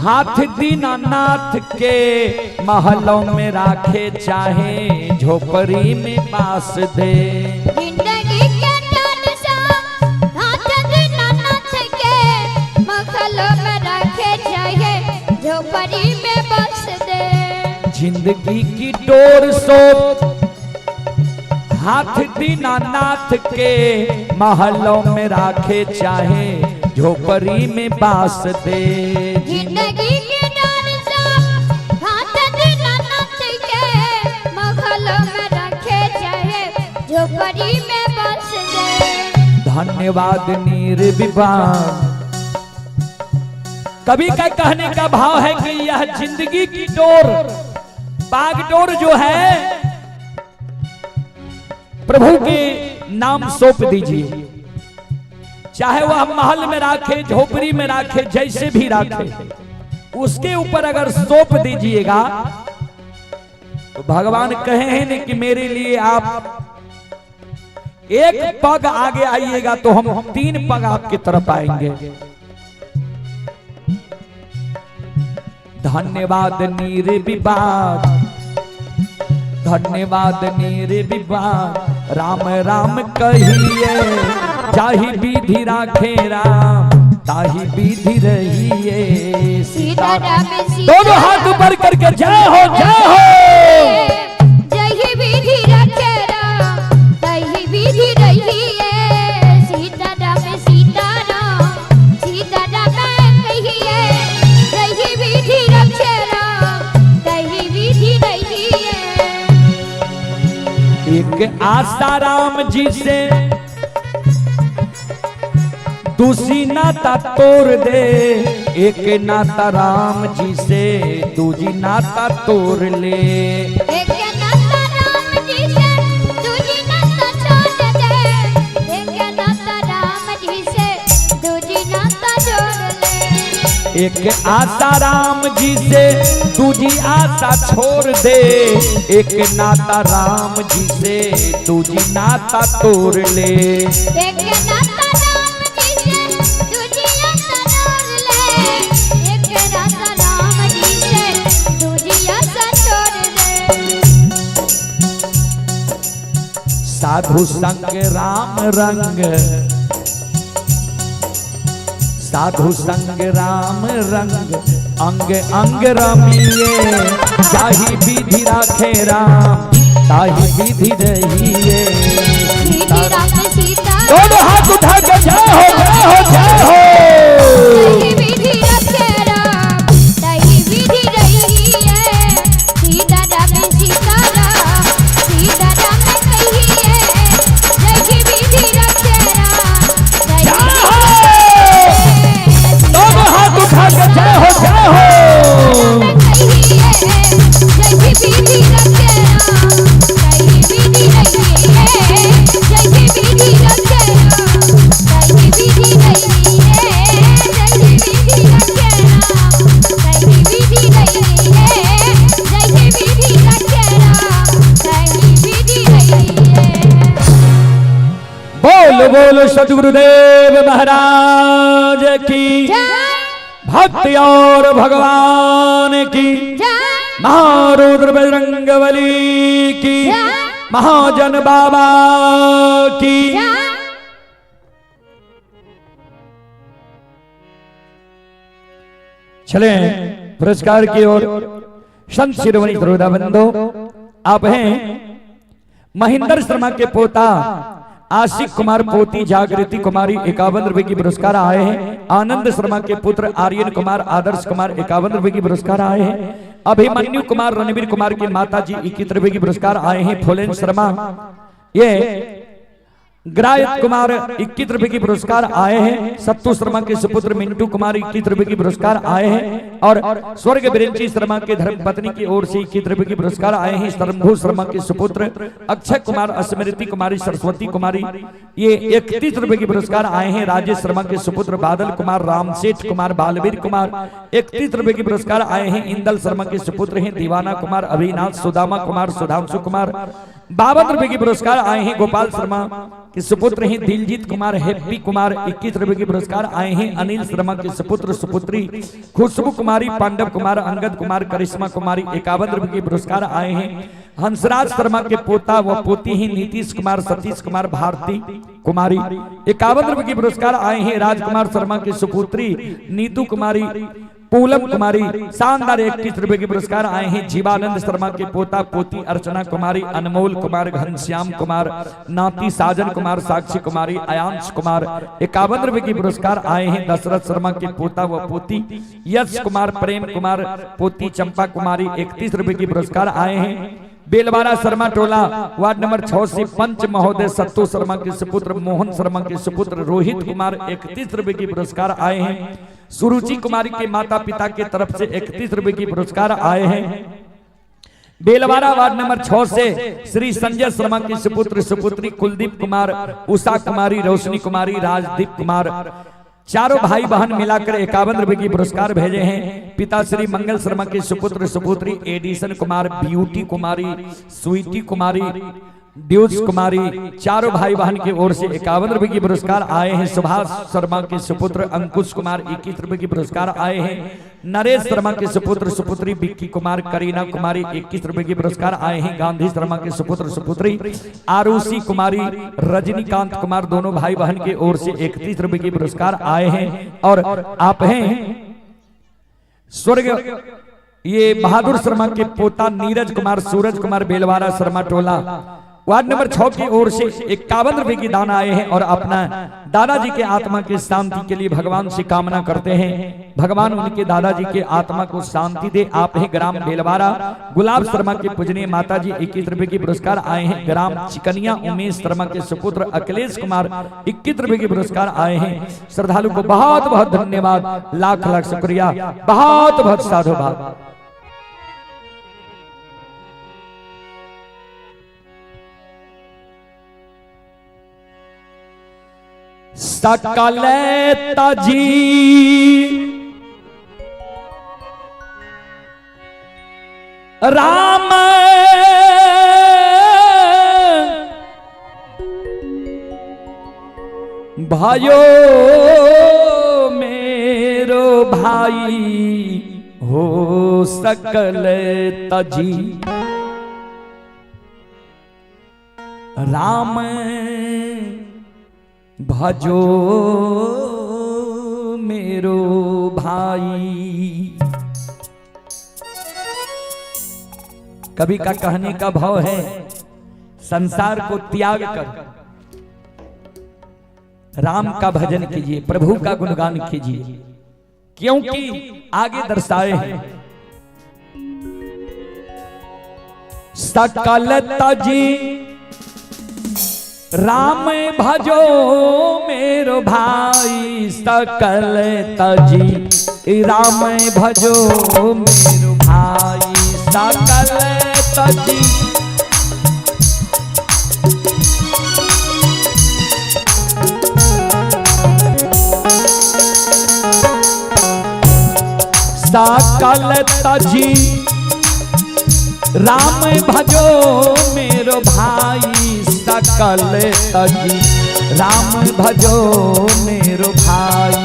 हाथ दीनानाथ के महलों में राखे, चाहे झोपड़ी में बास दे। जिंदगी के डालसा हाथ दीनानाथ के महलों में राखे, चाहे झोपड़ी में बस दे। जिंदगी की डोर सो हाथ दीनानाथ के महलों में राखे, चाहे झोपड़ी में बास दे। जिंदगी की डालसा हाथ दीनानाथ के महलों में राखे, चाहे झोपड़ी में बस दे। धन्यवाद निर्विवाद। कवि का कहने का भाव है कि यह जिंदगी की डोर, बागडोर जो है, प्रभु के नाम सौंप दीजिए। चाहे वह महल में राखे, झोपड़ी में राखे, जैसे भी राखे, उसके ऊपर अगर सौंप दीजिएगा तो भगवान कहे हैं न कि मेरे लिए आप एक पग आगे आइएगा तो हम 3 पग आपकी तरफ आएंगे। धन्यवाद निर्विवाद, धन्यवाद निर्विवाद। राम राम कहिए, जाहि विधि राखे राम, ताहि विधि रहिए। सीताराम दोनों हाथ ऊपर करके जय हो, जय हो। जय विधि राखे राम, ताहि विधि रहिए। सीताराम सीताराम सीताराम कहिए, जय विधि राखे राम, ताहि विधि रहिए। एक आसाराम जी से दूसरी नाता तोड़ दे, एक नाता राम जी से दूजी नाता तोड़ ले। एक नाता राम जी से दूजी नाता छोड़ दे, एक नाता राम जी से दूजी नाता जोड़ ले। एक आशा राम जी से दूजी आशा छोड़ दे, एक नाता राम जी से दूजी नाता तोड़ ले। एक नाता राम जी से दूजी नाता जोड़ ले, एक नाता राम जी से दूजी आशा छोड़ दे। साधु संग राम रंग, साधु संग राम रंग, अंग अंग रमिए। जाहि विधि राखे राम, ताहि विधि रहिए। सीताराम सीताराम दोनों हाथ उठा के जय हो, जय हो, जय हो। ताहि विधि राखे राम, ताहि विधि रहिए। सीताराम सीताराम सीताराम कहिए, जय विधि राखे राम, ताहि दोनों हाथ उठा के जय हो, जय हो। बोल बोल सद्गुरुदेव महाराज की, भक्ति और भगवान की, महारुद्र बजरंगबली की, महाजन बाबा की। चले पुरस्कार की ओर। संत शिरोमणि श्रोताबंधो, आप हैं महेंद्र शर्मा के पोता आशिक कुमार, पोती जागृति कुमारी 51 रुपए की पुरस्कार आए हैं। आनंद शर्मा के पुत्र आर्यन कुमार, आदर्श कुमार 51 रुपए की पुरस्कार आए हैं। अभिमन्यु कुमार, रणवीर कुमार की माता जी 21 रुपए की पुरस्कार आए हैं। फुलेन शर्मा, ये ग्रायत कुमार 21 रुपए की पुरस्कार आए हैं। सत्तू शर्मा के सुपुत्र मिंटू कुमार 21 रुपए की पुरस्कार आए हैं। और स्वर्ग बिरंची शर्मा के धर्मपत्नी की ओर से 21 रुपए की पुरस्कार आए हैं। शंभू शर्मा के सुपुत्र अक्षय कुमार, स्मृति कुमारी, सरस्वती कुमारी, ये 31 रुपए की पुरस्कार आए हैं। राजेश शर्मा के सुपुत्र बादल कुमार, रामसेठ कुमार, बालवीर कुमार 31 रुपए की पुरस्कार आए हैं। इंदल शर्मा के सुपुत्र हैं दीवाना कुमार, अविनाश, सुदामा कुमार, सुधांशु कुमार 52 रुपए की पुरस्कार आए हैं गोपाल शर्मा के सुपुत्र हैं दिलजीत कुमार, हैप्पी कुमार 21 रुपए की पुरस्कार आए हैं अनिल शर्मा के सुपुत्र सुपुत्री खुशबू कुमारी, पांडव कुमार, अंगद कुमार, करिश्मा कुमारी 51 रुपए की पुरस्कार आए हैं हंसराज शर्मा के पोता व पोती हैं नीतीश कुमार, सतीश कुमार, भारती कुमारी 51 रुपए की पुरस्कार आए हैं राजकुमार शर्मा की सुपुत्री नीतू कुमारी, पूनम कुमारी शानदार 21 रुपए की पुरस्कार आए हैं जीवानंद शर्मा के पोता पोती अर्चना कुमारी, अनमोल कुमार, घनश्याम कुमार, नाती साजन कुमार, साक्षी कुमारी, आयांश कुमार 51 रुपए की पुरस्कार आए हैं दशरथ शर्मा के पोता व पोती यश कुमार, प्रेम कुमार, पोती चंपा कुमारी 31 रुपए की पुरस्कार आए हैं बेलवाड़ा शर्मा टोला वार्ड नंबर 6 से पंच महोदय सत्तू शर्मा के सुपुत्र मोहन शर्मा के सुपुत्र रोहित कुमार 31 रुपए की पुरस्कार आए हैं सुरुचि कुमारी के माता पिता के तरफ से 31 रुपए की पुरस्कार आए हैं बेलवाड़ा वार्ड नंबर 6 से श्री संजय शर्मा के सुपुत्र सुपुत्री कुलदीप कुमार, उषा कुमारी, रोशनी कुमारी, राजदीप कुमार चारों भाई बहन मिलाकर 51 रुपए की पुरस्कार भेजे हैं पिता श्री मंगल शर्मा के सुपुत्र सुपुत्री एडिशन कुमार, ब्यूटी कुमारी, स्वीटी कुमारी, ड्यूज कुमारी चारों भाई बहन की ओर से 51 रुपए की पुरस्कार आए हैं सुभाष शर्मा के सुपुत्र अंकुश कुमार 21 रुपए की पुरस्कार आए हैं नरेश शर्मा के सुपुत्र सुपुत्री विक्की कुमार, करीना कुमारी 21 रुपए की पुरस्कार आए हैं गांधी शर्मा के सुपुत्र सुपुत्री आरुषि कुमारी, रजनीकांत कुमार दोनों भाई बहन की ओर से 31 रुपए की पुरस्कार आए हैं और आप हैं स्वर्ग ये बहादुर शर्मा के पोता नीरज कुमार, सूरज कुमार, बेलवाड़ा शर्मा टोला वार्ड नंबर 6 की ओर से 51 रुपए की दान आए हैं और अपना दादाजी के आत्मा की शांति के लिए भगवान से कामना करते हैं भगवान उनके दादाजी के आत्मा को शांति दे। आप हैं ग्राम बेलवाड़ा गुलाब शर्मा के पूजनीय माताजी 21 रुपए की पुरस्कार आए हैं ग्राम चिकनिया उमेश शर्मा के सुपुत्र अखिलेश कुमार 21 रुपए की पुरस्कार आए हैं। श्रद्धालु को बहुत बहुत धन्यवाद, लाख लाख शुक्रिया, बहुत बहुत साधुवाद। सकल तजी राम भाइयो मेरो भाई हो सकल तजी राम भजो मेरो भाई। कवि का कहने का भाव है संसार को त्याग कर राम का भजन कीजिए, प्रभु का गुणगान कीजिए, क्योंकि आगे दर्शाए हैं सकल तजी राम भजो मेरो भाई, सकल तजी राम भजो मेरो भाई, सकल तजी सकल तजी राम भजो मेरो भाई, सकल तजी राम भजो मेरो भाई।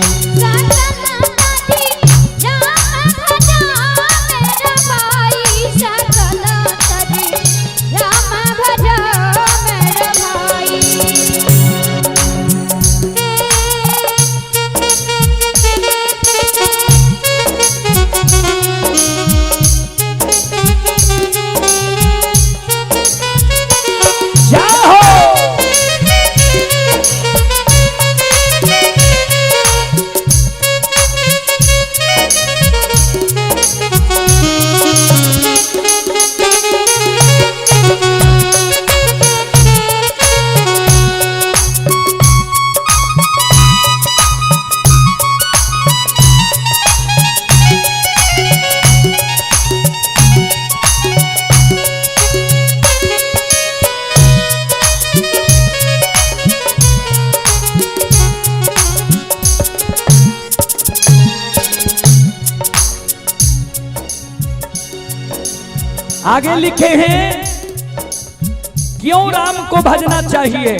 आगे लिखे हैं क्यों राम को भजना चाहिए?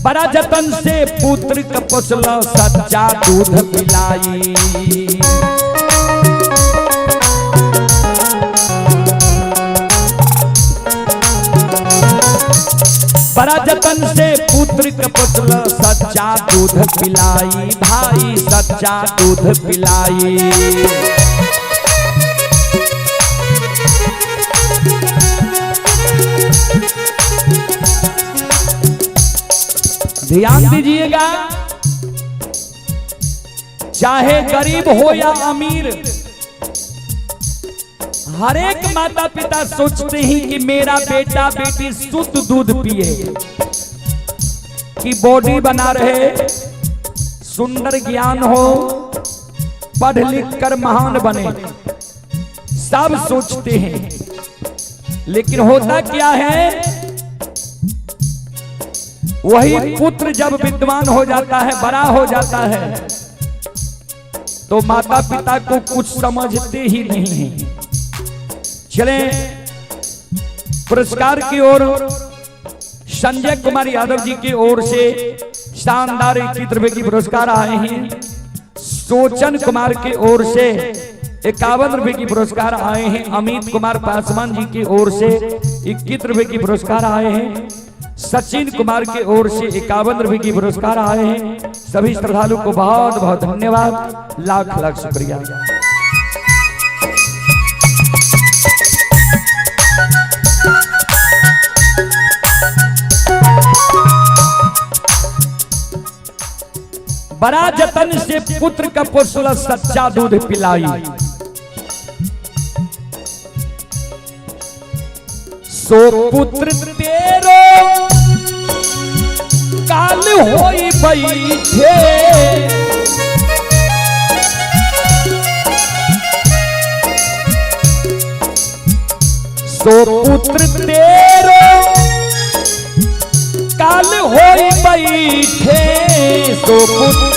बड़ा जतन से पुत्र का पोसला सच्चा दूध पिलाई। बड़ा जतन से पुत्र का पोसला सच्चा दूध पिलाई, भाई सच्चा दूध पिलाई। ध्यान दीजिएगा, चाहे गरीब हो या अमीर, हर एक माता पिता सोचते हैं कि मेरा बेटा बेटी शुद्ध दूध पिए, कि बॉडी बना रहे, सुंदर ज्ञान हो, पढ़ लिख कर महान बने, सब सोचते हैं। लेकिन होता क्या है, वही पुत्र जब विद्वान हो जाता है, बड़ा हो जाता है, तो माता पिता को कुछ समझते ही नहीं है। चले पुरस्कार की ओर संजय कुमार यादव जी की ओर से शानदार 21 रुपए की पुरस्कार आए हैं। सोचन कुमार की ओर से 51 रुपए की पुरस्कार आए हैं। अमित कुमार पासवान जी की ओर से 21 रुपए की पुरस्कार आए हैं। सचिन कुमार की ओर से 51 रुपए की पुरस्कार आए हैं। सभी श्रद्धालु को बहुत बहुत धन्यवाद, लाख लाख शुक्रिया। बड़ा जतन से पुत्र का पोसला सच्चा दूध पिलाई, सो पुत्र तेरो काल होई बैठे, सो पुत्र तेरो काल होई बैठे, सो पुत्र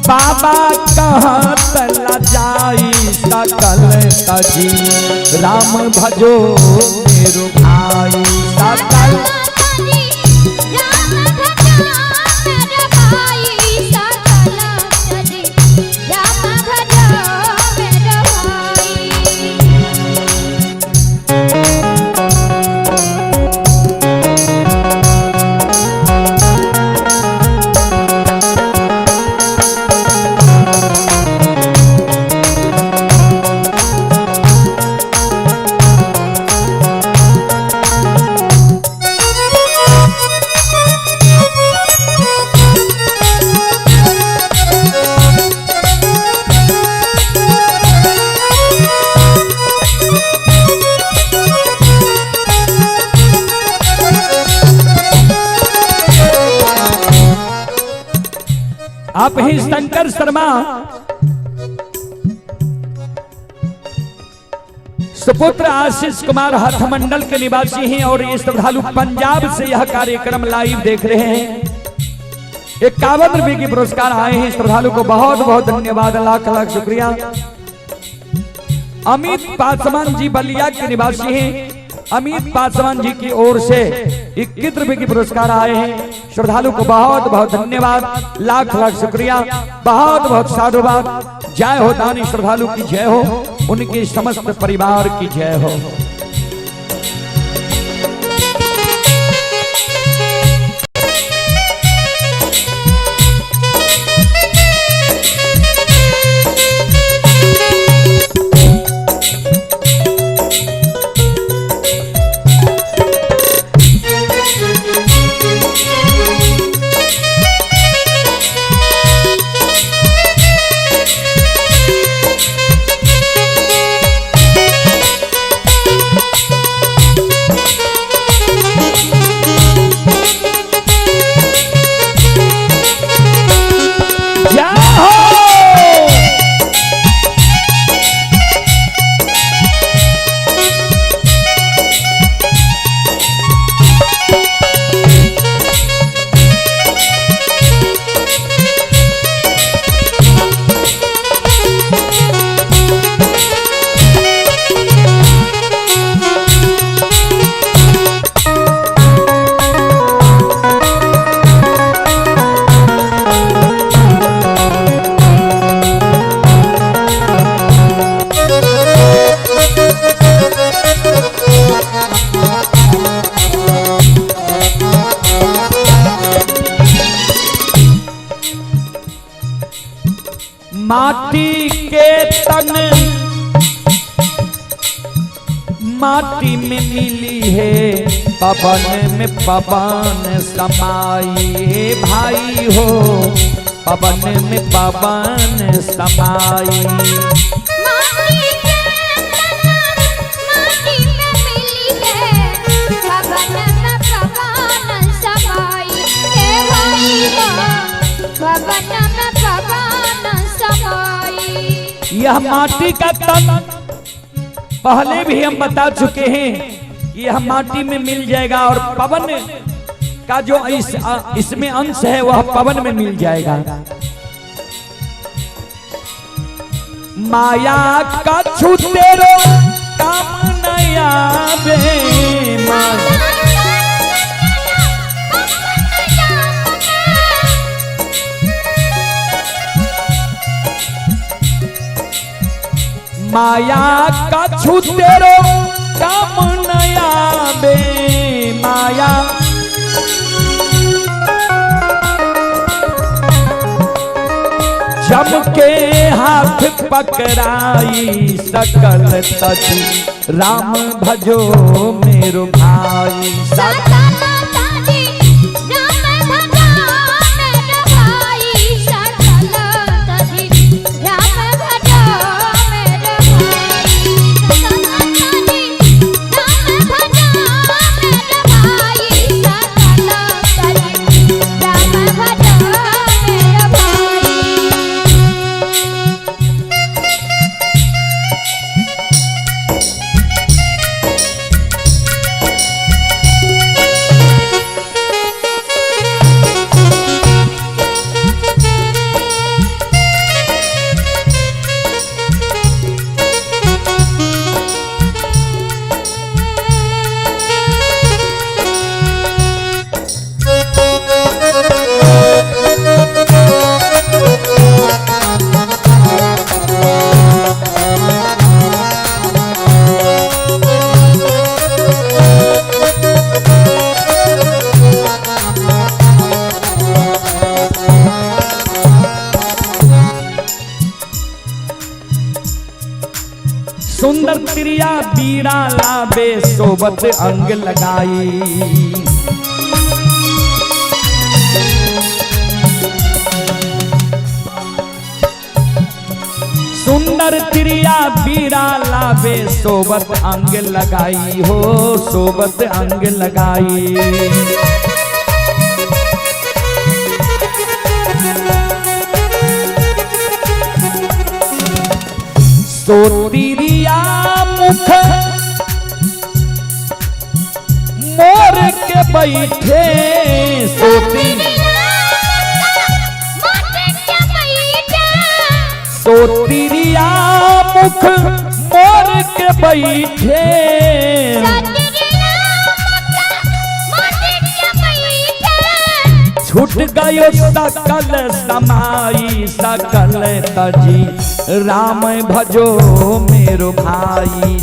बाबा कहाँ तला जाई सकल तजी, राम भजो मेरो भाई सकल आप ही शंकर शर्मा सुपुत्र आशीष कुमार हथमंडल के निवासी हैं और ये श्रद्धालु पंजाब से यह कार्यक्रम लाइव देख रहे हैं। 51 रुपए की पुरस्कार आए हैं। श्रद्धालु को बहुत बहुत धन्यवाद, लाख लाख शुक्रिया। अमित पासवान जी बलिया के निवासी हैं। अमित पासवान जी की ओर से 21 रुपए की पुरस्कार आए हैं। श्रद्धालु को बहुत बहुत धन्यवाद, लाख लाख शुक्रिया, बहुत बहुत साधुवाद। जय हो दानी श्रद्धालु की जय हो, उनके समस्त परिवार की जय हो। तन माटी में मिली है, पवन में पवन समाई भाई हो, पवन में पवन समाई। माटी के तन माटी में मिली है, पवन में पवन समाई हे भाई हो, पवन में पवन समाई। यह माटी का तन पहले भी हम बता चुके हैं कि यह माटी में मिल जाएगा और पवन का जो इसमें अंश है वह पवन में मिल जाएगा। माया का छूते रो काम नया बे माया माया का छूते रो काम नया बे माया। जब के हाथ पकड़ाई सकल तज राम भजो मेरो भाई। सुंदर त्रिया बीड़ा लाबे सोबत अंग लगाई। सुंदर त्रिया बीड़ा लाबे सोबत अंग लगाई हो, सोबत अंग लगाई। सोतिरिया मुख मोर के बैठे, सोतिरिया मुख मोर के बैठे। छूट गयो सकल समाई सकल तजी राम भजो मेरो भाई।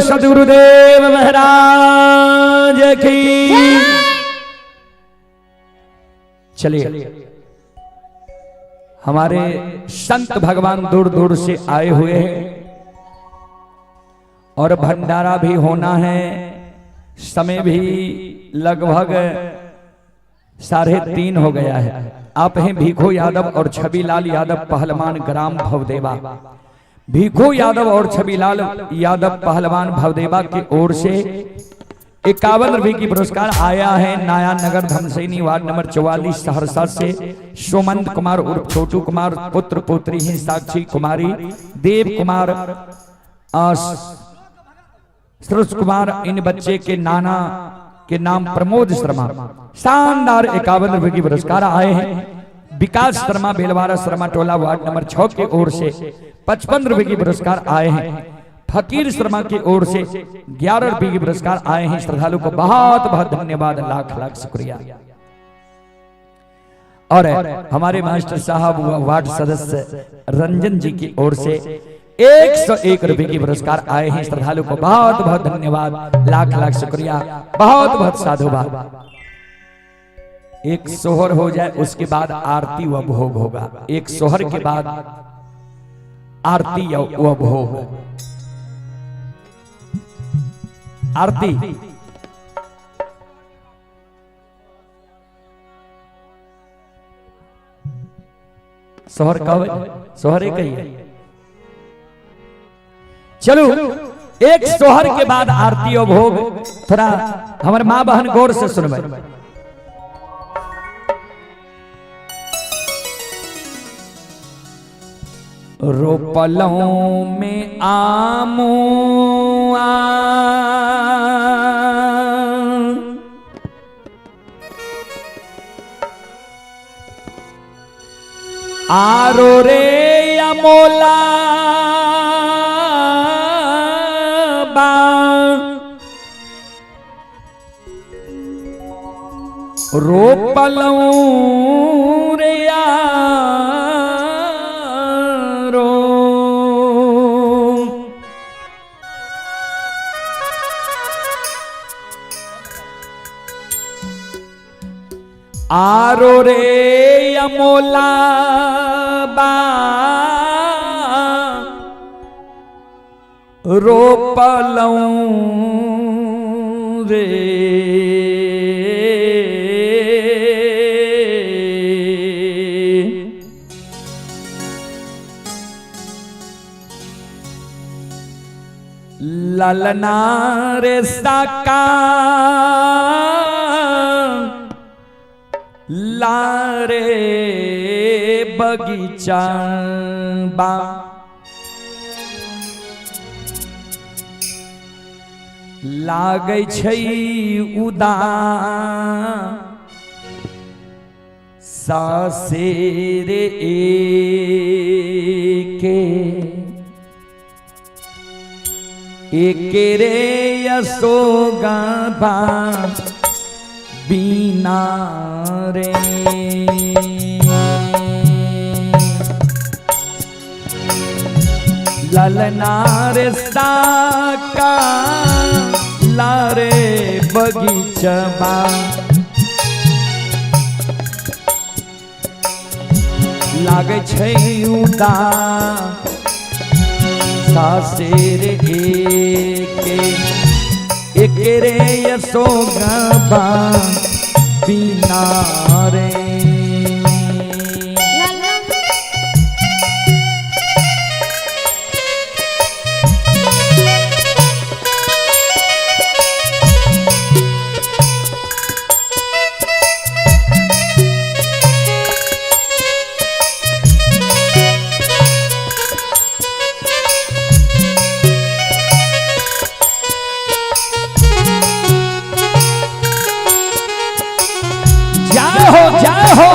सदगुरुदेव महाराज की। चलिए हमारे संत भगवान दूर दूर से आए हुए हैं और भंडारा भी होना है। समय भी लगभग 3:30 हो गया है। आप हैं भीखू यादव और छबीलाल यादव पहलवान ग्राम भवदेवा। भीखू यादव और छबीलाल यादव पहलवान भवदेवा की ओर से 51 की पुरस्कार आया है नाया नगर धमसैनी वार्ड नंबर 44 सहरसा से सोमंत कुमार उर्फ छोटू कुमार पुत्र पुत्री हैं साक्षी कुमारी देव कुमार सरोज कुमार इन बच्चे के नाना के नाम प्रमोद शर्मा शानदार 51 की पुरस्कार आए हैं। विकास शर्मा बेलवारा शर्मा टोला वार्ड नंबर 6 की ओर से 55 रुपए की पुरस्कार आए हैं। फकीर शर्मा की ओर से 11 रुपए की पुरस्कार आए हैं। श्रद्धालु को बहुत बहुत धन्यवाद, लाख लाख शुक्रिया। और हमारे मास्टर साहब वार्ड सदस्य रंजन जी की ओर से 101 रुपए की पुरस्कार आए हैं। श्रद्धालु को बहुत बहुत धन्यवाद, लाख लाख शुक्रिया, बहुत बहुत साधुवाद। एक सोहर हो जाए उसके बाद आरती व भोग होगा। एक सोहर के बाद आरती व भोग। आरती सोहर कब? सोहर एक ही है। चलो एक सोहर के बाद आरती और भोग थोड़ा हमारे मां बहन गौर से सुनबे। रोपलों में आमो आरो रे अमोला बा रोपलों रे आरो रे अमोला बा रोपलों रे ललना रे साका लारे बगीचा बा लागै छै सासेर एके रे यशोगा बा बीना रे ललना रे साका लारे बगीचबा लागे छै सासेर एके रे यशोगा बा बीना रे जय हो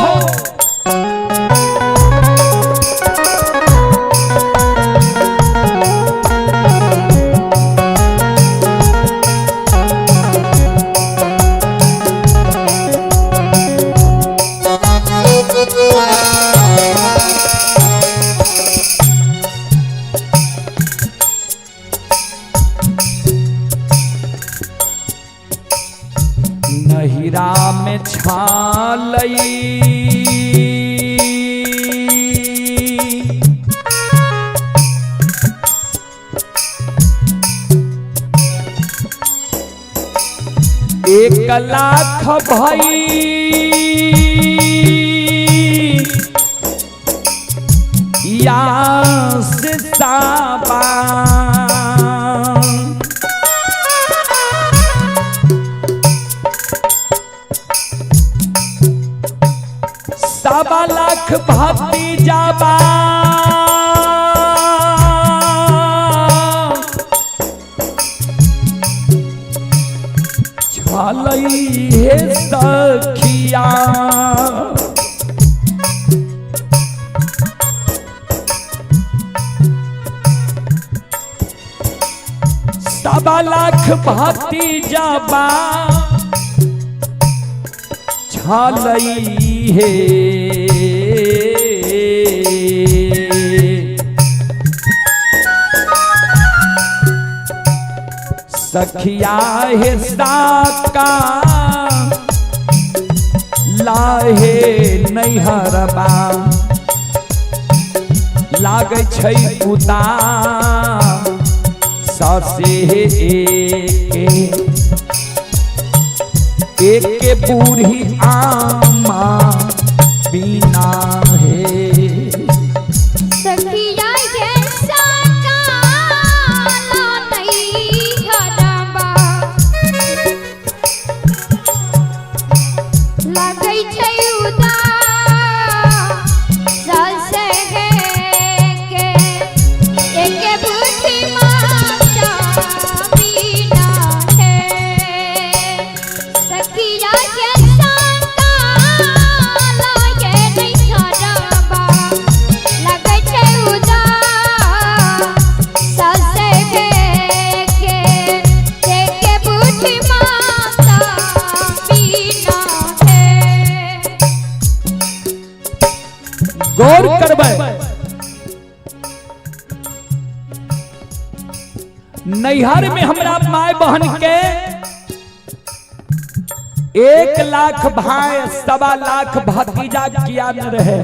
नहिरा में छालई एक लाख भई या से साबा लाख भक्ति जाबा छालई हे सखिया सवा लाख भक्ति जाबा छालई हे सखिया हे साका लाहे नैहरबा लागे छै पुता सासे एक बूढ़ी आमा बिना है सखिया ये साकाला नहीं हरबा लगै छै उदास सासे के एक बूढ़ी माता बिना है सखिया ये साकाला ये नहीं हरबा लगै छै उदास सासे के एक बूढ़ी माता बिना है गौर करबै नैहर में हमरा माय बहन के 1 लाख भाई सवा लाख भतीजा किया न रहे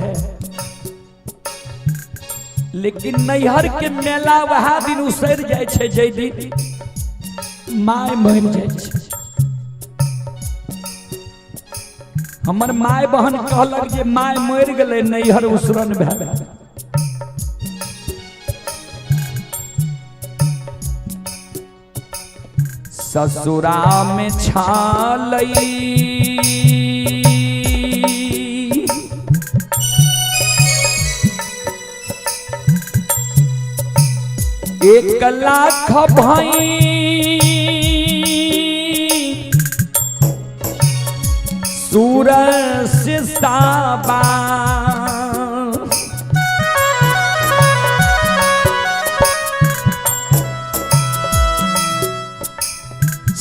लेकिन नैहर के मेला वह दिन उसर जाय छै जै दिन माय मर जाय छै हमर माय बहन कहलक जे माय मर गेलै नैहर उसरन भए ससुरा में छालई एक लाख भाई सूरज से साबा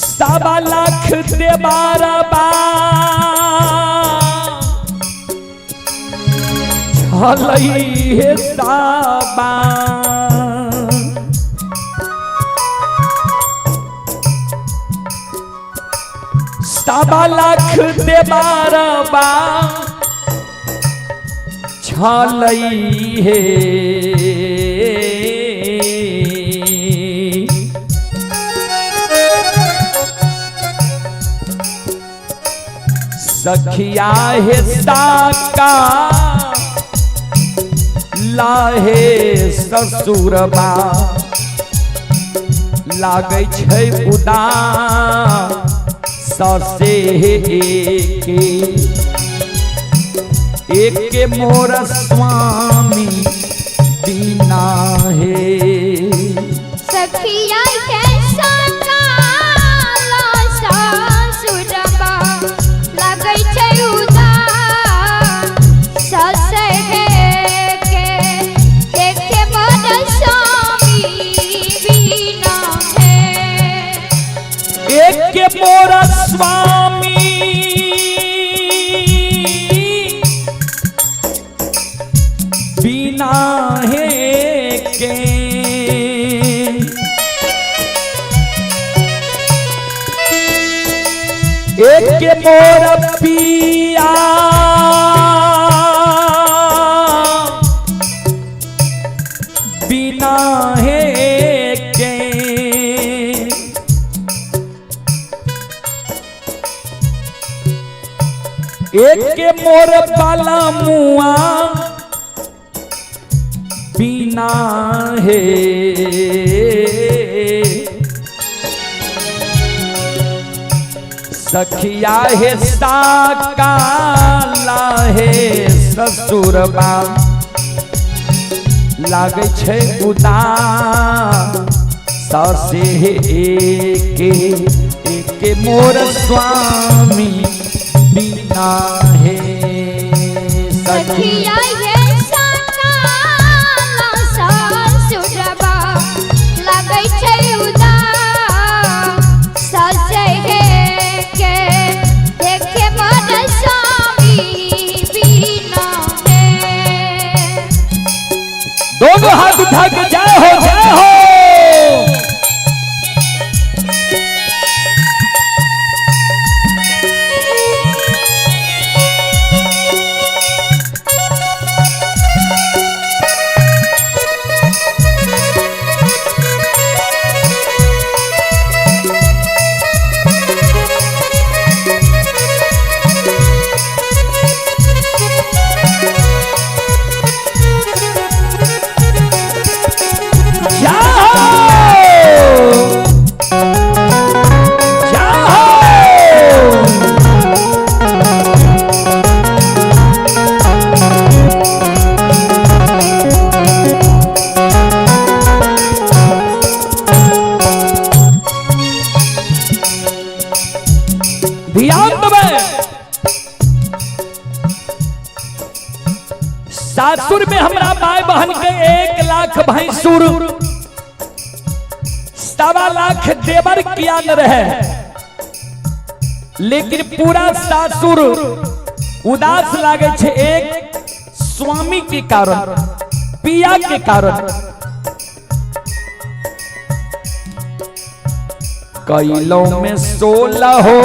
सवा लाख देबारबा छलई हे साबा सवा लाख देबारबा छलई हे सखिया हे साका लाहे ससुरबा लागे छै उदास ससे एक मोर स्वामी बिना है सखिया के साकाला ससुरबा लगै छै उदास सासे के देखे मोर स्वामी बिना है एक मोर स्वामी बिना है के एक मोर पिया बिना है के एक मोर बाला मुआ बिना है सखिया हे साकाला हे ससुरबा लागे छे उदास सासे एके मोर स्वामी बिना है सखिया ये सकाला ससुरबा लागै छै उदास सासे के देखे मोर स्वामी बिना है। दोनों हाथ उठा के जय हो जय हो। सासुर में हमरा माय बहन के 1 लाख भैंसुर 1.25 लाख देवर किया न रहे, लेकिन पूरा सासुर उदास लागे छे एक स्वामी के कारण, पिया के कारण। कैलों में 16 हो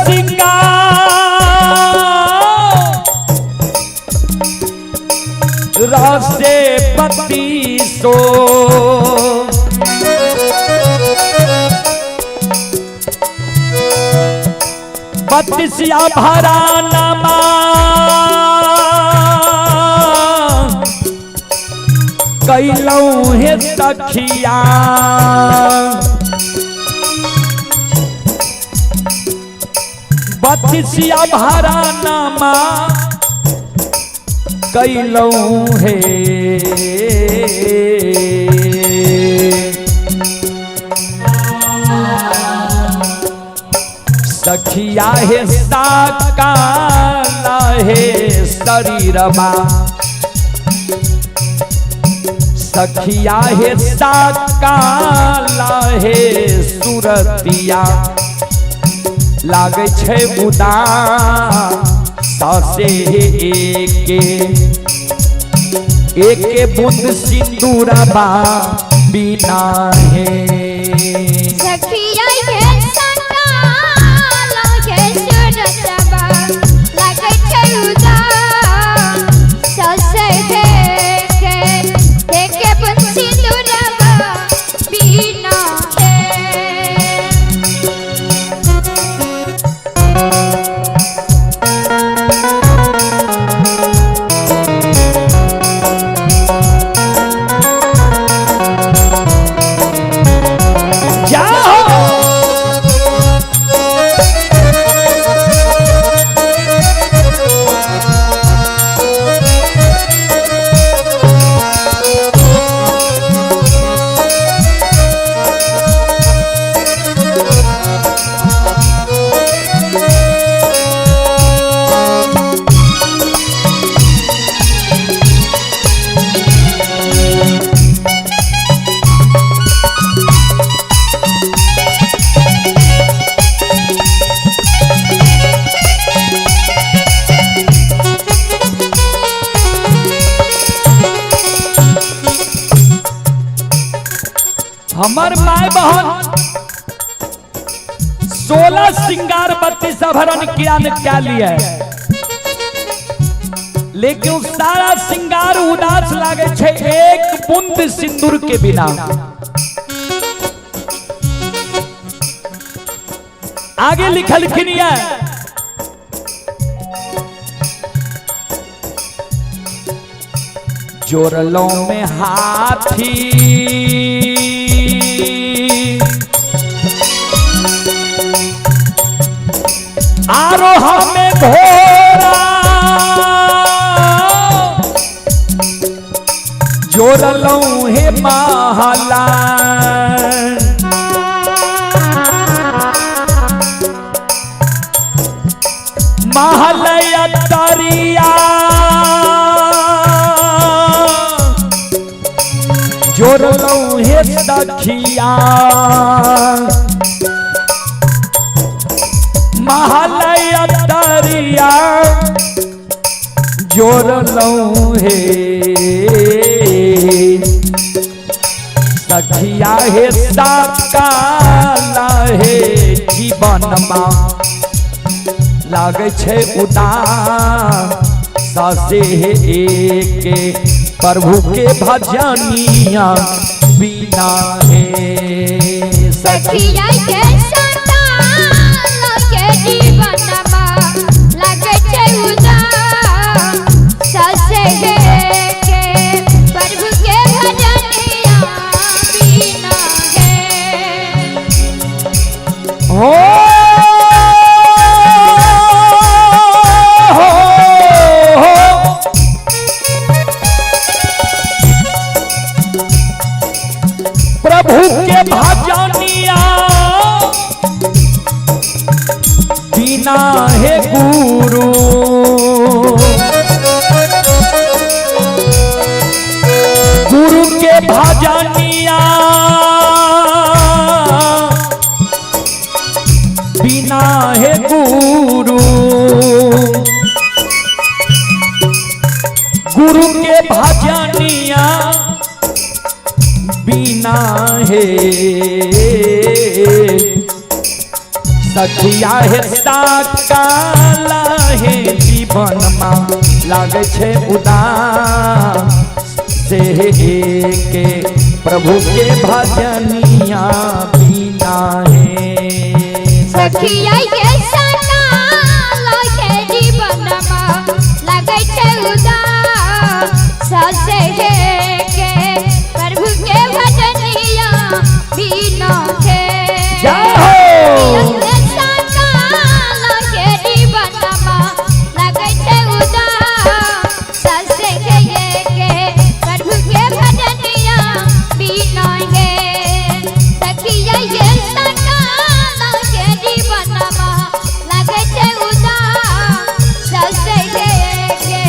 सिंगार रासे पति सो बत्तीसिया भरा नमा कैलऊ है सखिया बत्तीसिया भरा नमा कैलऊ है सखिया है साकाला है शरीरमा सखिया है साकाला है सुरतिया लागे छे उदास सासे एके बूंद सिंदूरबा बिना है सखिया ये सकाला ये सुरतबा लागै छै उदास सासे के देखे बूंद सिंदूरबा बिना है। हमर माय बहन 16 सिंगार बत्ती सभरन किया न क्या लिया है, लेकिन सारा सिंगार उदास लागे छे एक बूंद सिंदूर के बिना। आगे लिखल खिनिया जोरलों में हाथी आरोह में घोरा जोड़लौ हे महला महलया तरिया जोड़लौ हे सखिया महलया तरिया जोड़लौ हे सखिया हे साकाला हे जीवन में लागे छे उदास सासे हे एके प्रभु के भजनिया बिना हे सखिया के सता लगे जीवन में लगे छे उदास सासे हे के प्रभु के भजनिया बिना हे हो प्रभु के भजनिया बिना हे गुरु गुरु के भजनिया बिना हे गुरु गुरु के भजनिया बिना हे सखिया हे साकाला हे जीवन में लागे छे उदास से के प्रभु के भजनिया बिना हे सखिया के सता लगे जीवन में लगे छे उदास सासे हे के प्रभु के भजनिया बिना हे जय हो सता लगे जीवन में लगे छे उदास सासे हे के प्रभु के भजनिया बिना हे सखिया के सता लगे जीवन में लगे छे उदास सासे हे के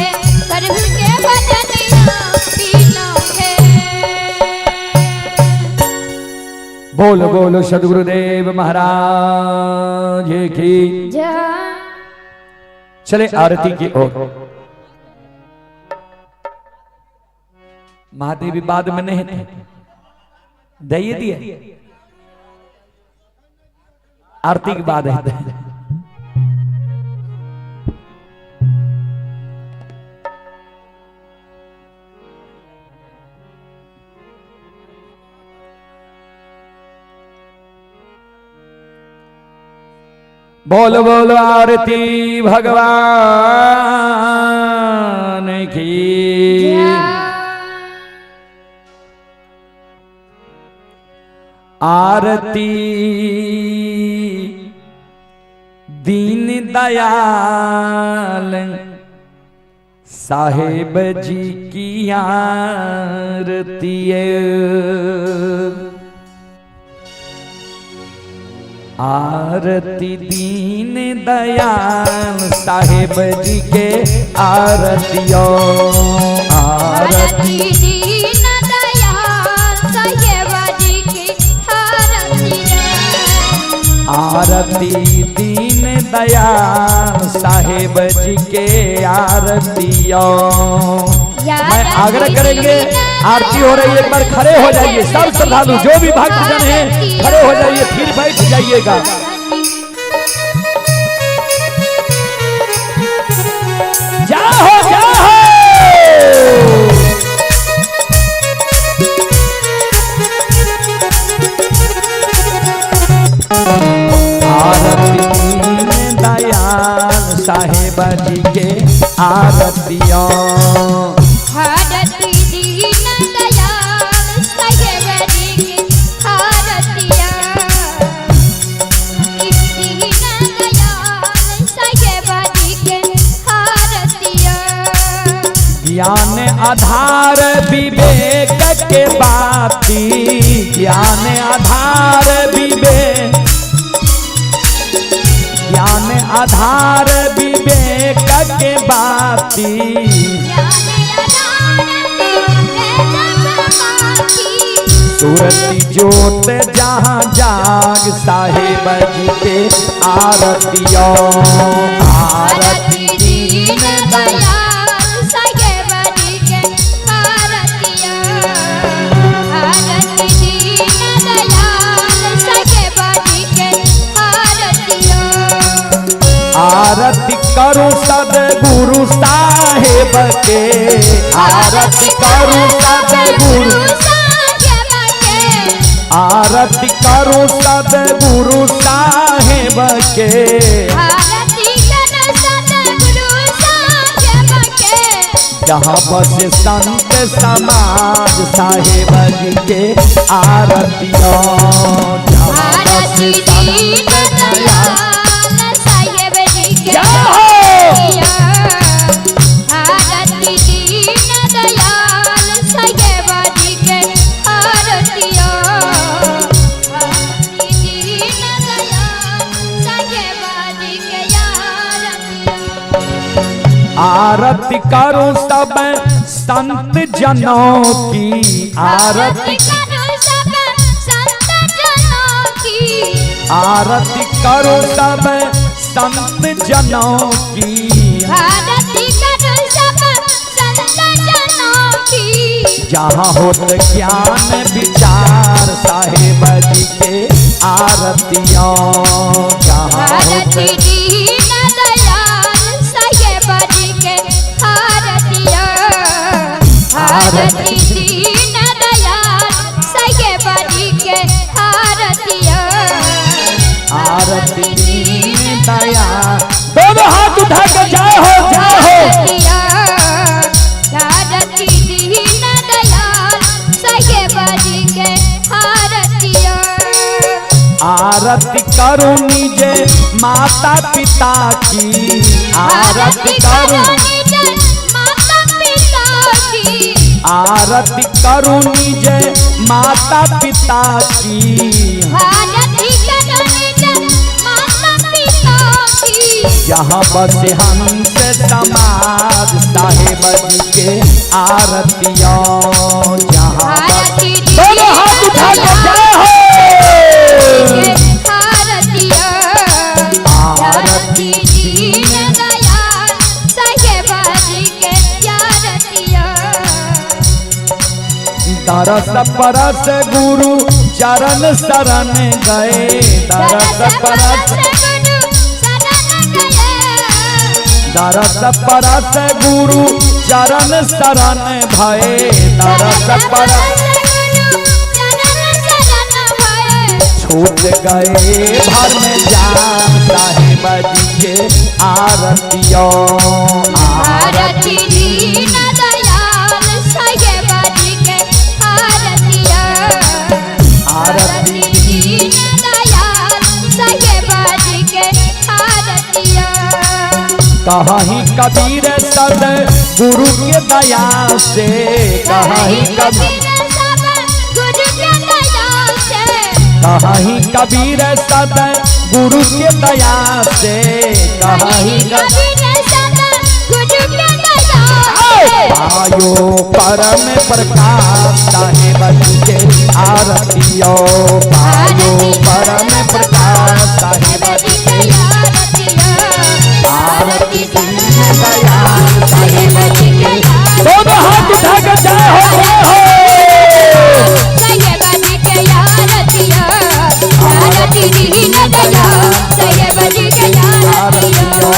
प्रभु के भजनिया बिना हे बोलो बोलो सद्गुरुदेव महाराज की जय चले आरती की ओर। महादेवी बाद में नहीं थे दे दिए आरती के बाद है बोलो बोलो आरती भगवान की आरती दीन दयाल साहेब जी की आरती आरती दीन दयाल साहेब जी के आरतियों आरती दीन दयाल साहेब जी की आरती आरती दीन दयाल साहेब जी के आरतियों मैं आग्रह करेंगे आरती हो रही है एक बार खड़े हो जाइए सब श्रद्धालु जो भी भक्तजन हैं खड़े हो जाइए फिर बैठ जाइएगा। जाओ जाओ आरती दीन दयाल साहेब जी के आरतियों आरती दीन दयाल साहेब जी की आरतियाँ दीन दयाल साहेब ज्ञान आधार विवेक के बाती, ज्ञान आधार विवेक, ज्ञान आधार विवेक के बाती, सूरती जोत जहाँ जाग साहेब जी के आरतियों, आरती दीन दयाल साहेब जी के आरतियों, आरती दीन दयाल साहेब जी के आरतियों। आरती करूं सदगुरु साहेब के, आरती करूं सदगुरु, आरती करूं सदगुरु साहेब के, आरती करूं सदगुरु साहेब के। जहाँ बसे संत समाज साहेब जी के आरतियों, जहाँ बसे संत दयाल साहेब जी के आरती दीन दयाल साहेब जी के आरतियों, आरती दीन दयाल साहेब जी के आरतियों। आरती करूं सब संत जनों की, आरती करूं सब संत जनों की, आरती करूं सब संत जनों की, आरती करूं सब संत जनों की। जहाँ होत ज्ञान विचार साहेब जी के आरतियों, जहाँ होत आरती दीन दयाल साहेब जी के आरतियों, आरती दीन दयाल साहेब जी के आरतियों, आरती दीन दयाल। दोनों हाथ उठा के जय हो, जय हो। आरती दीन दयाल साहेब जी के आरतियों। आरती करूं निजे माता पिता की, आरती करूं, माता पिता की, आरती करूं निजे माता पिता की, आरती करूं निजे माता पिता की। जहाँ बसे हंस समाज साहेब जी के आरतियों, जहाँ आरती बसे, दोनों हाथ उठा के जय हो। आरतियों, आरती दीन दयाल साहेब जी के आरतियों। दरस परस गुरु चरण शरण गए, दरस परस, दरस परस गुरु चरण शरण भये, दरस परस छूट गए भर में जान साहेब जी के आरतियों, आरती दीन दयाल साहेब जी के आरतियों, आरती दीन दयाल साहेब जी के आरतियों। कहीं कबीर सद गुरु के दया से, कहीं कबीर, कहीं कबीर सद गुरु के दया से, कहीं आयो परम प्रकाश साहेब जी के आरतियों, आयो परम प्रकाश साहेब जी के आरती दीन दयाल साहेब जी के। दोनों हाथ उठा के जय हो, जय हो। साहेब जी के आरतियों, आरती दीन दयाल साहेब जी के आरतियों,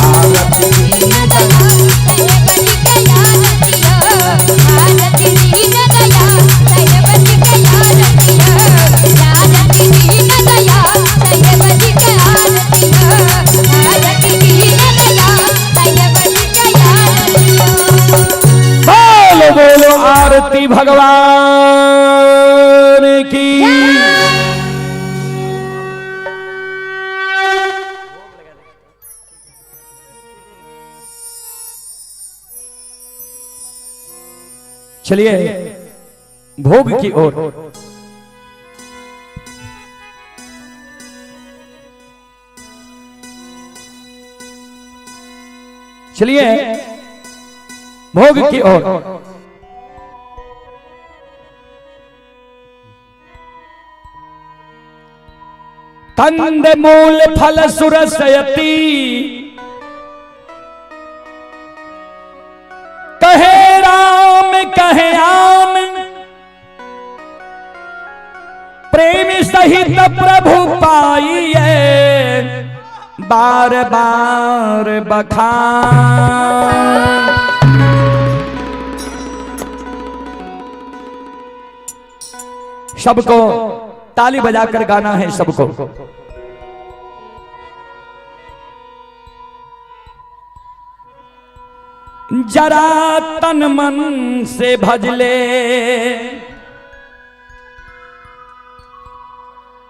आरती दीन दयाल साहेब जी के आरतियों, आरती दीन दयाल साहेब जी के आरतियों, आरती दीन दयाल साहेब जी के आरतियों, आरती दीन दयाल साहेब जी के आरतियों। बोलो बोलो आरती भगवान की। चलिए भोग की ओर। चलिए भोग की ओर। कंद मूल फल सुरसयती कहे राम कहे आम प्रेम सहित प्रभु पाइए बार बार बखान। सबको ताली बजाकर गाना है सबको। जरा तन मन से भजले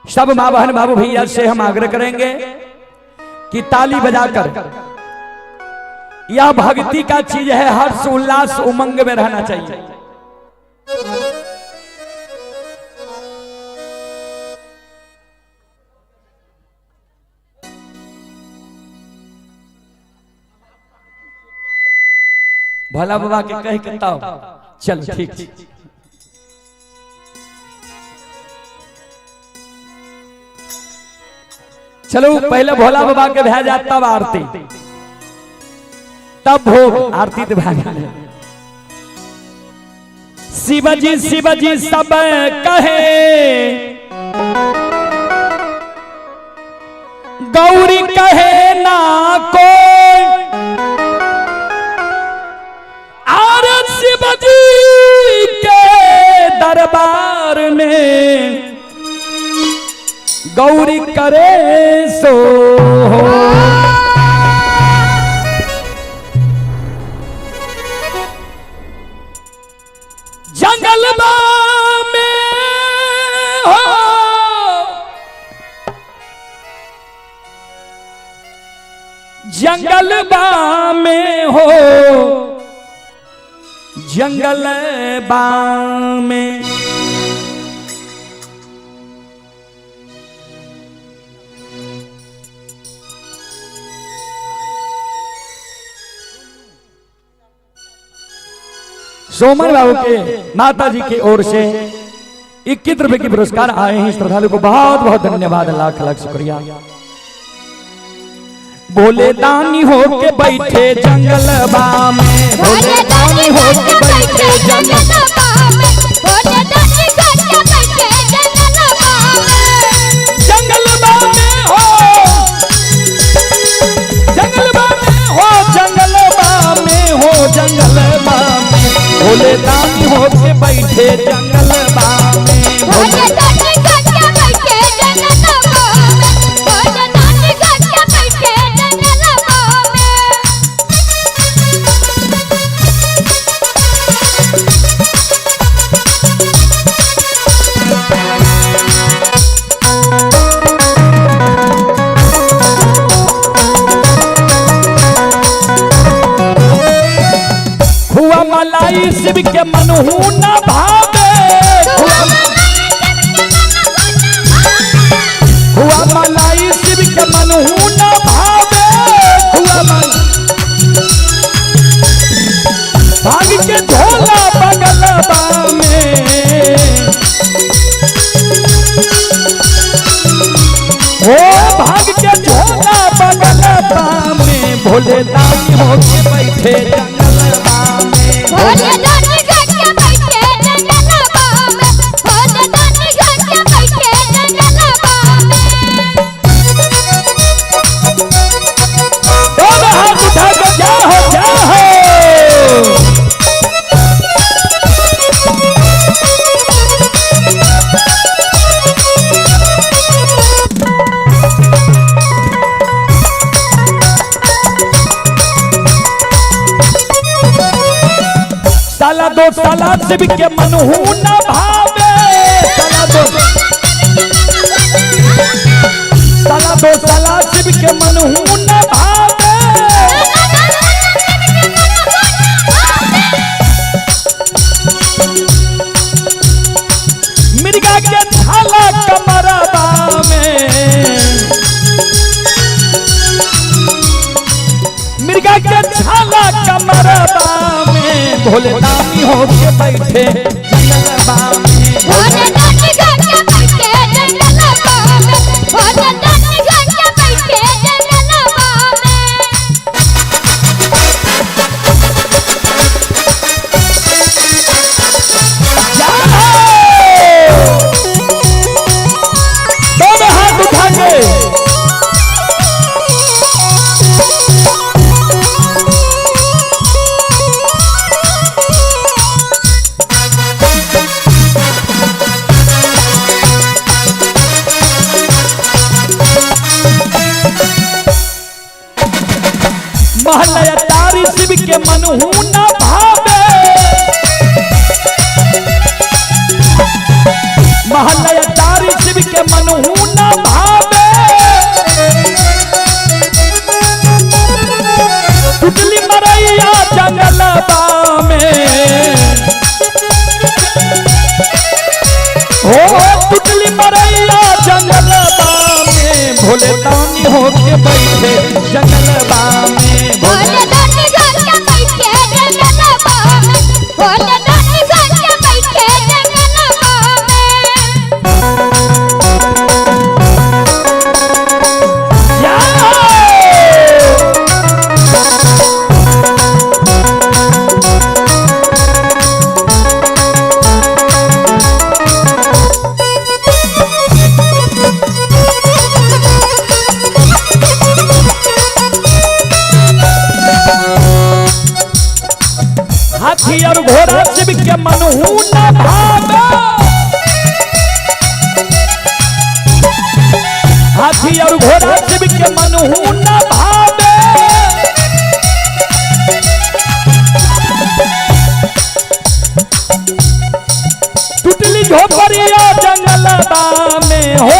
सब मां बहन बाबू भैया से हम आग्रह करेंगे कि ताली बजाकर, यह भक्ति का चीज है, हर्ष उल्लास उमंग में रहना चाहिए। भोला बाबा के कह के ताओ चल ठीक। चलो पहले भोला बाबा के भेजा तब आरती, तब भोग। आरती तो भेजा शिवजी सब कहे गौरी कहे ना कोई और शिवजी के दरबार में गौरी करे सो हो। जंगल में हो जंगल में हो जंगल में सोमन बाबू के माता जी की ओर से 21 रुपए की पुरस्कार आए हैं। श्रद्धालु को बहुत बहुत धन्यवाद, लाख लाख शुक्रिया। भोले दानी हो के बैठे जंगल में, भोले दानी हो के बैठे जंगल में, भोले दानी हो के बैठे जंगल में हो जंगल में हो जंगल में हो जंगल में भोले दानी हो के बैठे जंगल में, भोले दानी हो के बैठे जंगल में, भोले दानी हो के बैठे जंगल हुआ मलाई शिव के मनहू न भावे, हुआ मलाई शिव के मनहू न भावे, हुआ भाग के झोला बगलबा में, ओ भाग के झोला बगलबा में भोले दानी हो के बैठे जंगलबा में, भोले दानी हो के बैठे जंगलबा में, भोले दानी हो के बैठे जंगलबा में। दोनों हाथ उठा के जाओ जाओ। साला दो साला शिव के मनहू न भावे, साला दो साला शिव के मनहू न भावे, के छाला कमरबा में भोले दानी होके बैठे जंगलबा में भोले दानी होके बैठे जंगलबा में भोले दानी होके बैठे जंगलबा में दोनों हाथ उठा के महलया तारी शिव के मनहू न भावे महलया तारी शिव के मनहू न भावे टुटली मरैया जंगलबा में हो टुटली मरैया जंगलबा में भोले दानी होके बैठे जंगलबा में भोले दानी होके बैठे जंगलबा में भोले दानी होके बैठे जंगलबा में हाथी और घोड़ा शिव के मनहू न भावे हाथी और घोड़ा शिव के मनहू न भावे टुटली झोपड़िया जंगलबा में हो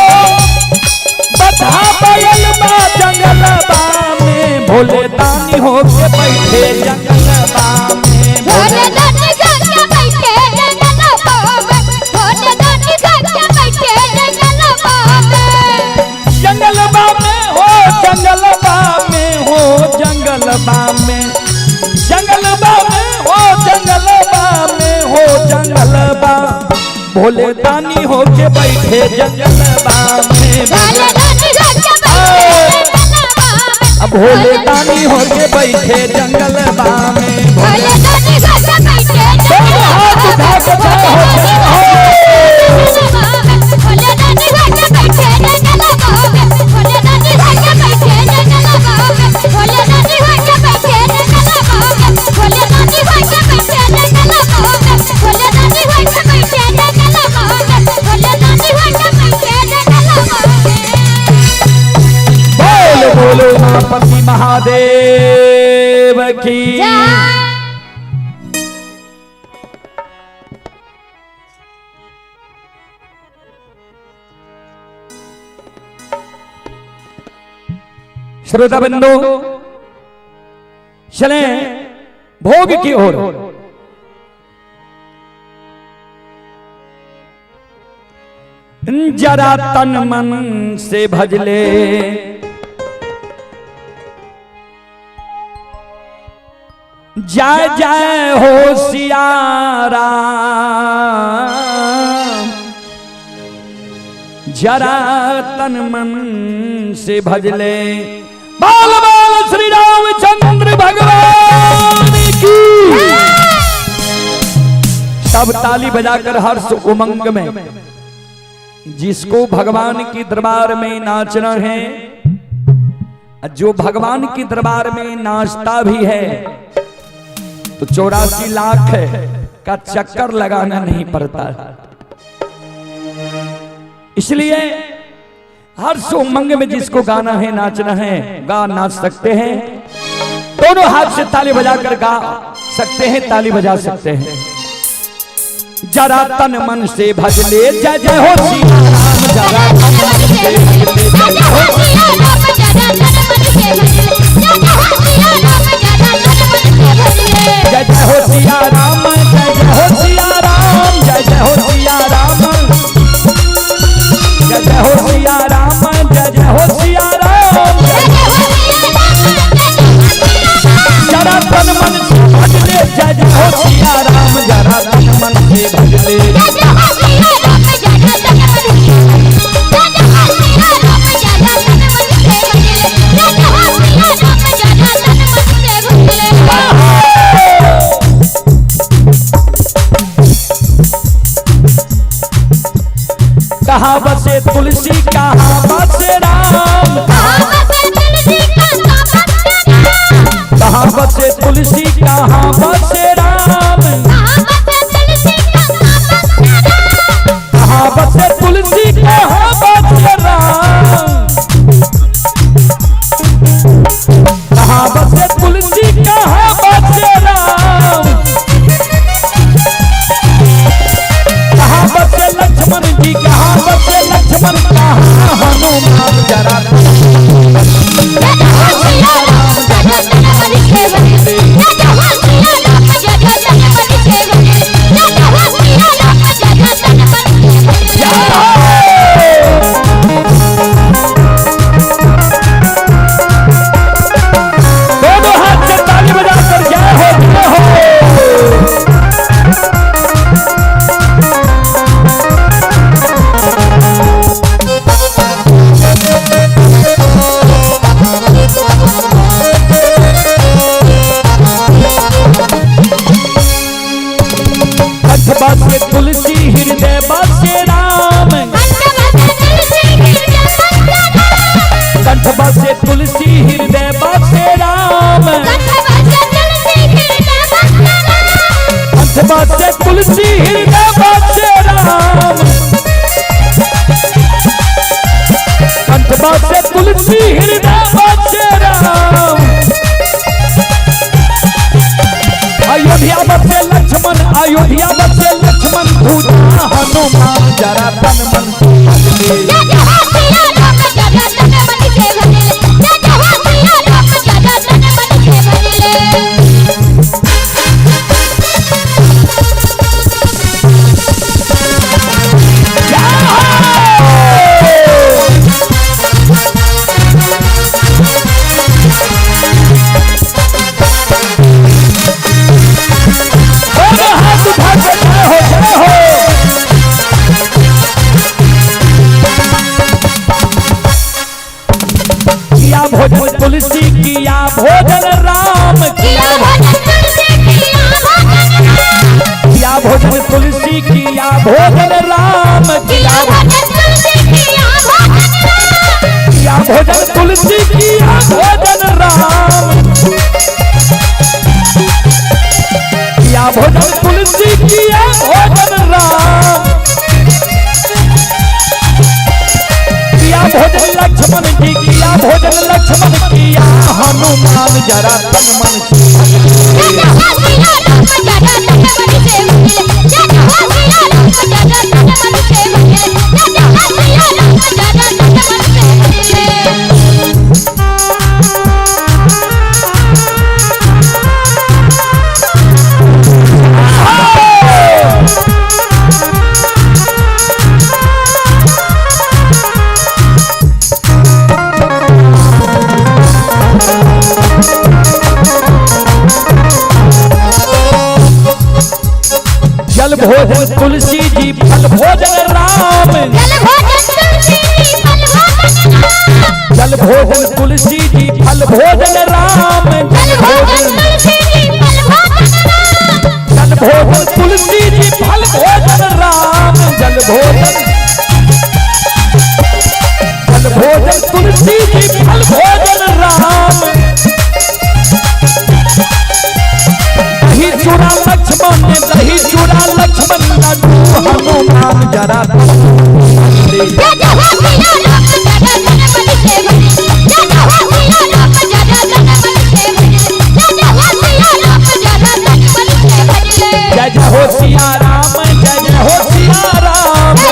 बधा बैलबा जंगलबा में भोले दानी होके बैठे जंगलबा में भोले दानी होके बैठे जंगलबा में भोले दानी होके बैठे जंगलबा में जंगलबा में हो जंगलबा में हो जंगलबा में जंगलबा में हो जंगलबा में हो जंगलबा भोले दानी होके बैठे जंगलबा में भोले दानी होके बैठे जंगलबा में अब भोले दानी होके बैठे जंगलबा में भोले दानी होके बैठे दोनों हाथ उठा के जय हो जय हो भोले दानी होके बैठे जंगलबा में भोले दानी होके बैठे जंगलबा में भोले दानी होके बैठे जंगलबा में भोले दानी होके बैठे जंगलबा में भोले दानी होके बैठे जंगलबा में भोले दानी होके बैठे जंगलबा में बोलो बोलो गणपति महादेव की जय श्रोता बंधु चले भोग की ओर जरा तन मन से भजले जय जय हो सिया राम जरा तन मन से भजले बाल बाल श्री रामचंद्र भगवान की सब ताली बजाकर हर्ष उमंग में जिसको भगवान की दरबार में नाचना है जो भगवान की दरबार में नाचता भी है तो 84 लाख का चक्कर लगाना नहीं पड़ता। इसलिए हर उमंग में जिसको गाना है नाचना है गा नाच सकते हैं। दोनों हाथ से ताली बजाकर गा सकते हैं, ताली बजा सकते हैं। जरा तन मन से भजले जय जय हो सिया राम, जरा तन मन से भजले जय जय हो सिया राम, जरा तन मन से भजले जय जय हो सिया राम, जय जय हो सिया राम, जय जय हो सिया राम, जय जय हो सिया राम, जय जय हो सिया राम, जय जय हो सिया राम, जय जय हो सिया राम, कहाँ बसे तुलसी कहाँ बसे राम, कहाँ बसे तुलसी कहाँ बसे राम, कहाँ बसे तुलसी कहाँ बसे राम, कहाँ बसे तुलसी कहाँ बसे राम, कहाँ बसे लक्ष्मण जी कहाँ बसे लक्ष्मण कहाँ हनुमान जरा बसे तुलसी हृदय बसे राम, कंठ बसे तुलसी हृदय बसे राम, कंठ बसे तुलसी हृदय बसे राम, कंठ बसे तुलसी हृदय बसे राम, अयोध्या बसे लक्ष्मण अयोध्या बसे लक्ष्मण पूजा हनुमान जरा तन मन भोजन तुलसी किया भोजन राम, किया भोजन तुलसी किया भोजन राम, किया भोजन तुलसी किया भोजन राम, किया भोजन तुलसी किया भोजन राम, किया भोजन लक्ष्मण जी किया भोजन लक्ष्मण किया हनुमान जरा तन मन जल भोजन तुलसी जी फल भोजन राम, जल भोजन तुलसी जी फल भोजन राम, जल भोजन तुलसी जी फल भोजन राम, जल भोजन तुलसी जी फल भोजन राम, दही चूड़ा लक्ष्मण दही चूड़ा लक्ष्मण लड्डू हनुमान जरा जय जय हो सिया राम जय जय हो सिया राम, जय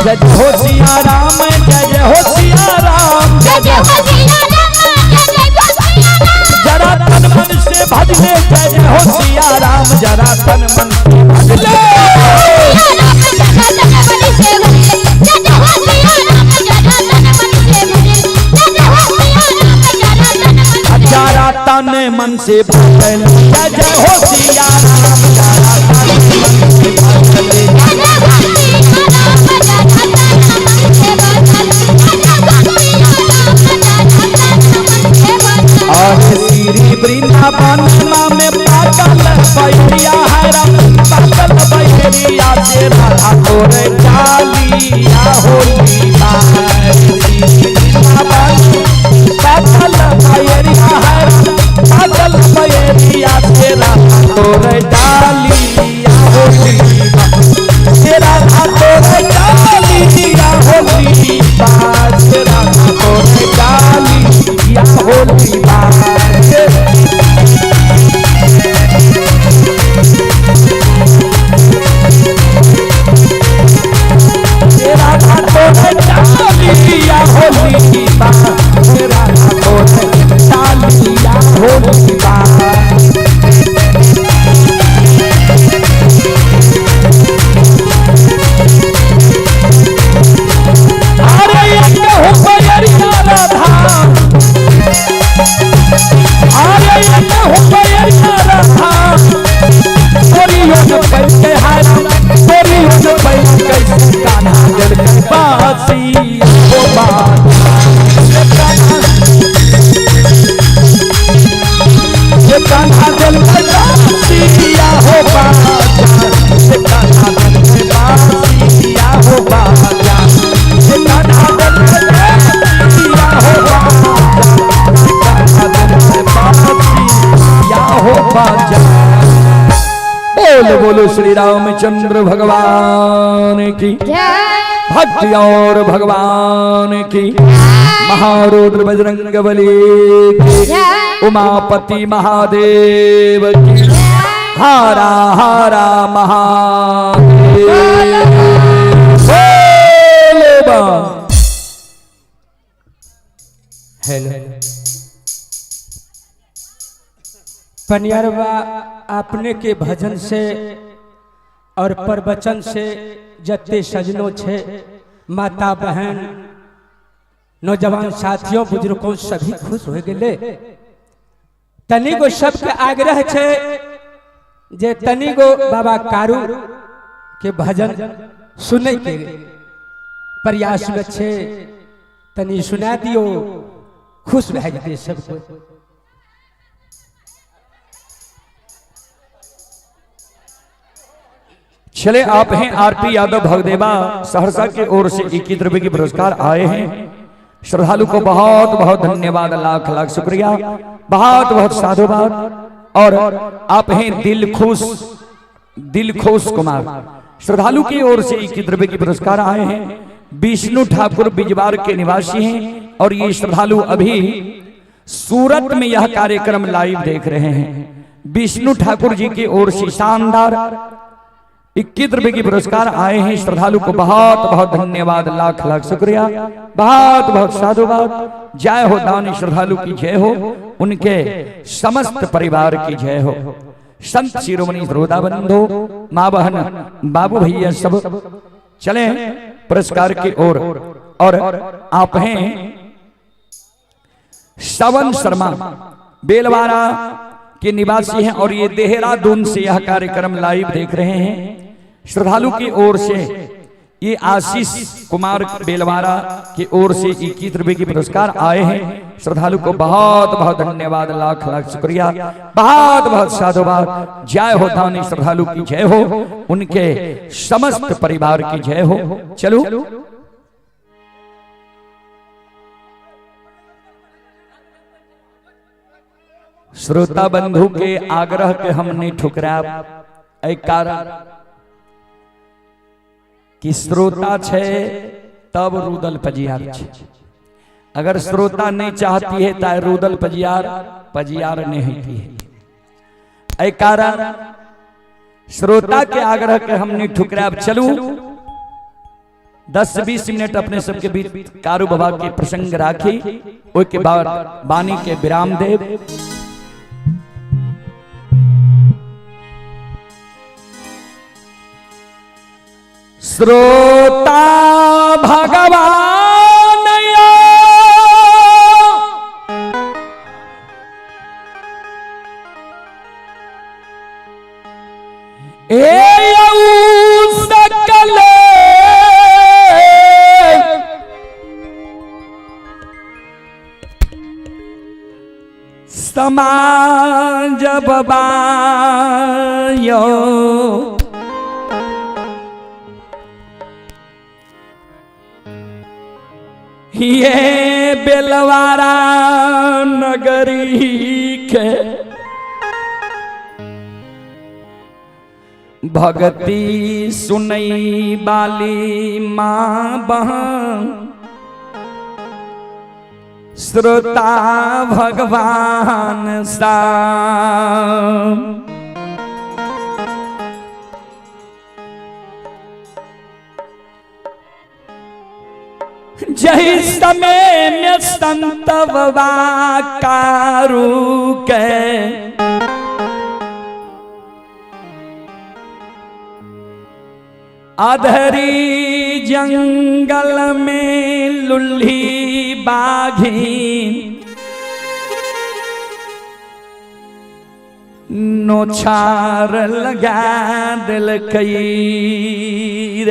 जय हो सिया राम जय जय हो सिया राम, जरा तन मन से भज ले जय जय हो सिया राम जरा तन मन से भज ले, जरा तन मन से भज ले जय जय हो सिया राम जरा तन मन से भज ले, और श्री वृंदावन में पागल बैरिया है राम पागल बैरिया तेरा तोरे डालिया होली बा राधा तोरे डालिया होली बा राधा तोरे डालिया होली बा राधा तोरे डालिया होली बा राधा तोरे डालिया होली बा बोलो श्री रामचंद्र भगवान की भक्ति और भगवान की महारुद्र बजरंग बली की उमापति महादेव की हारा हारा महादेव हेलो पनियरवा आपने के भजन से और प्रवचन से जत्ते सजनों छे माता बहन नौजवान साथियों बुजुर्गों सभी खुश हो गए। तनी गो सबके आग्रह छे जे तनी गो बाबा कारू के भजन सुने के प्रयास में छे तनी सुना दियो खुश रह जाए सबको। चले आप हैं आरपी यादव भगदेवा सहरसा की ओर से 21 रुपए की पुरस्कार आए हैं। श्रद्धालु को बहुत बहुत धन्यवाद, लाख लाख शुक्रिया, बहुत बहुत साधुवाद। और आप हैं दिल खुश कुमार, श्रद्धालु की ओर से 21 रुपए की पुरस्कार आए हैं। विष्णु ठाकुर बिजवार के निवासी हैं और ये श्रद्धालु अभी सूरत में यह कार्यक्रम लाइव देख रहे हैं। विष्णु ठाकुर जी की ओर से शानदार 21 रुपए की पुरस्कार आए हैं। श्रद्धालु को बहुत बहुत धन्यवाद, लाख लाख शुक्रिया, बहुत बहुत साधुवाद। जय हो दानी श्रद्धालु की जय हो, उनके समस्त परिवार की जय हो। संत शिरोमणि श्रोता बंधु, माँ बहन, बाबू भैया सब चले पुरस्कार की ओर। और आप हैं श्रवण शर्मा, बेलवाड़ा के निवासी हैं और ये देहरादून से यह कार्यक्रम लाइव देख रहे हैं। श्रद्धालु की ओर से ये आशीष कुमार बेलवाड़ा की ओर से 21 रुपए की पुरस्कार आए हैं। श्रद्धालु को बहुत बहुत धन्यवाद, लाख लाख शुक्रिया, बहुत बहुत साधुवाद। जय हो दानी श्रद्धालु की जय हो, उनके समस्त परिवार की जय हो। चलो श्रोता बंधु के आग्रह के हमने ठुकरा एक कारण कि श्रोता छे तब रुदल पजियार छे। अगर श्रोता नहीं चाहती है तो रुदल पजियार नहीं होती है। एक कारण श्रोता के आग्रह के हमने ठुकरा। चलू 10-20 मिनट अपने सबके बीच कारू बाबा के प्रसंग राखी, उसके बाद वाणी के विराम देव। श्रोता भगवान सकल समाज बबायो ये बेलवाड़ा नगरी के भगती सुनई बाली माँ बहन श्रोता भगवान सा जही समय में संत बाबा कारू के अधरी जंगल में लुल्ही बाघी नोछार लगा दिल कई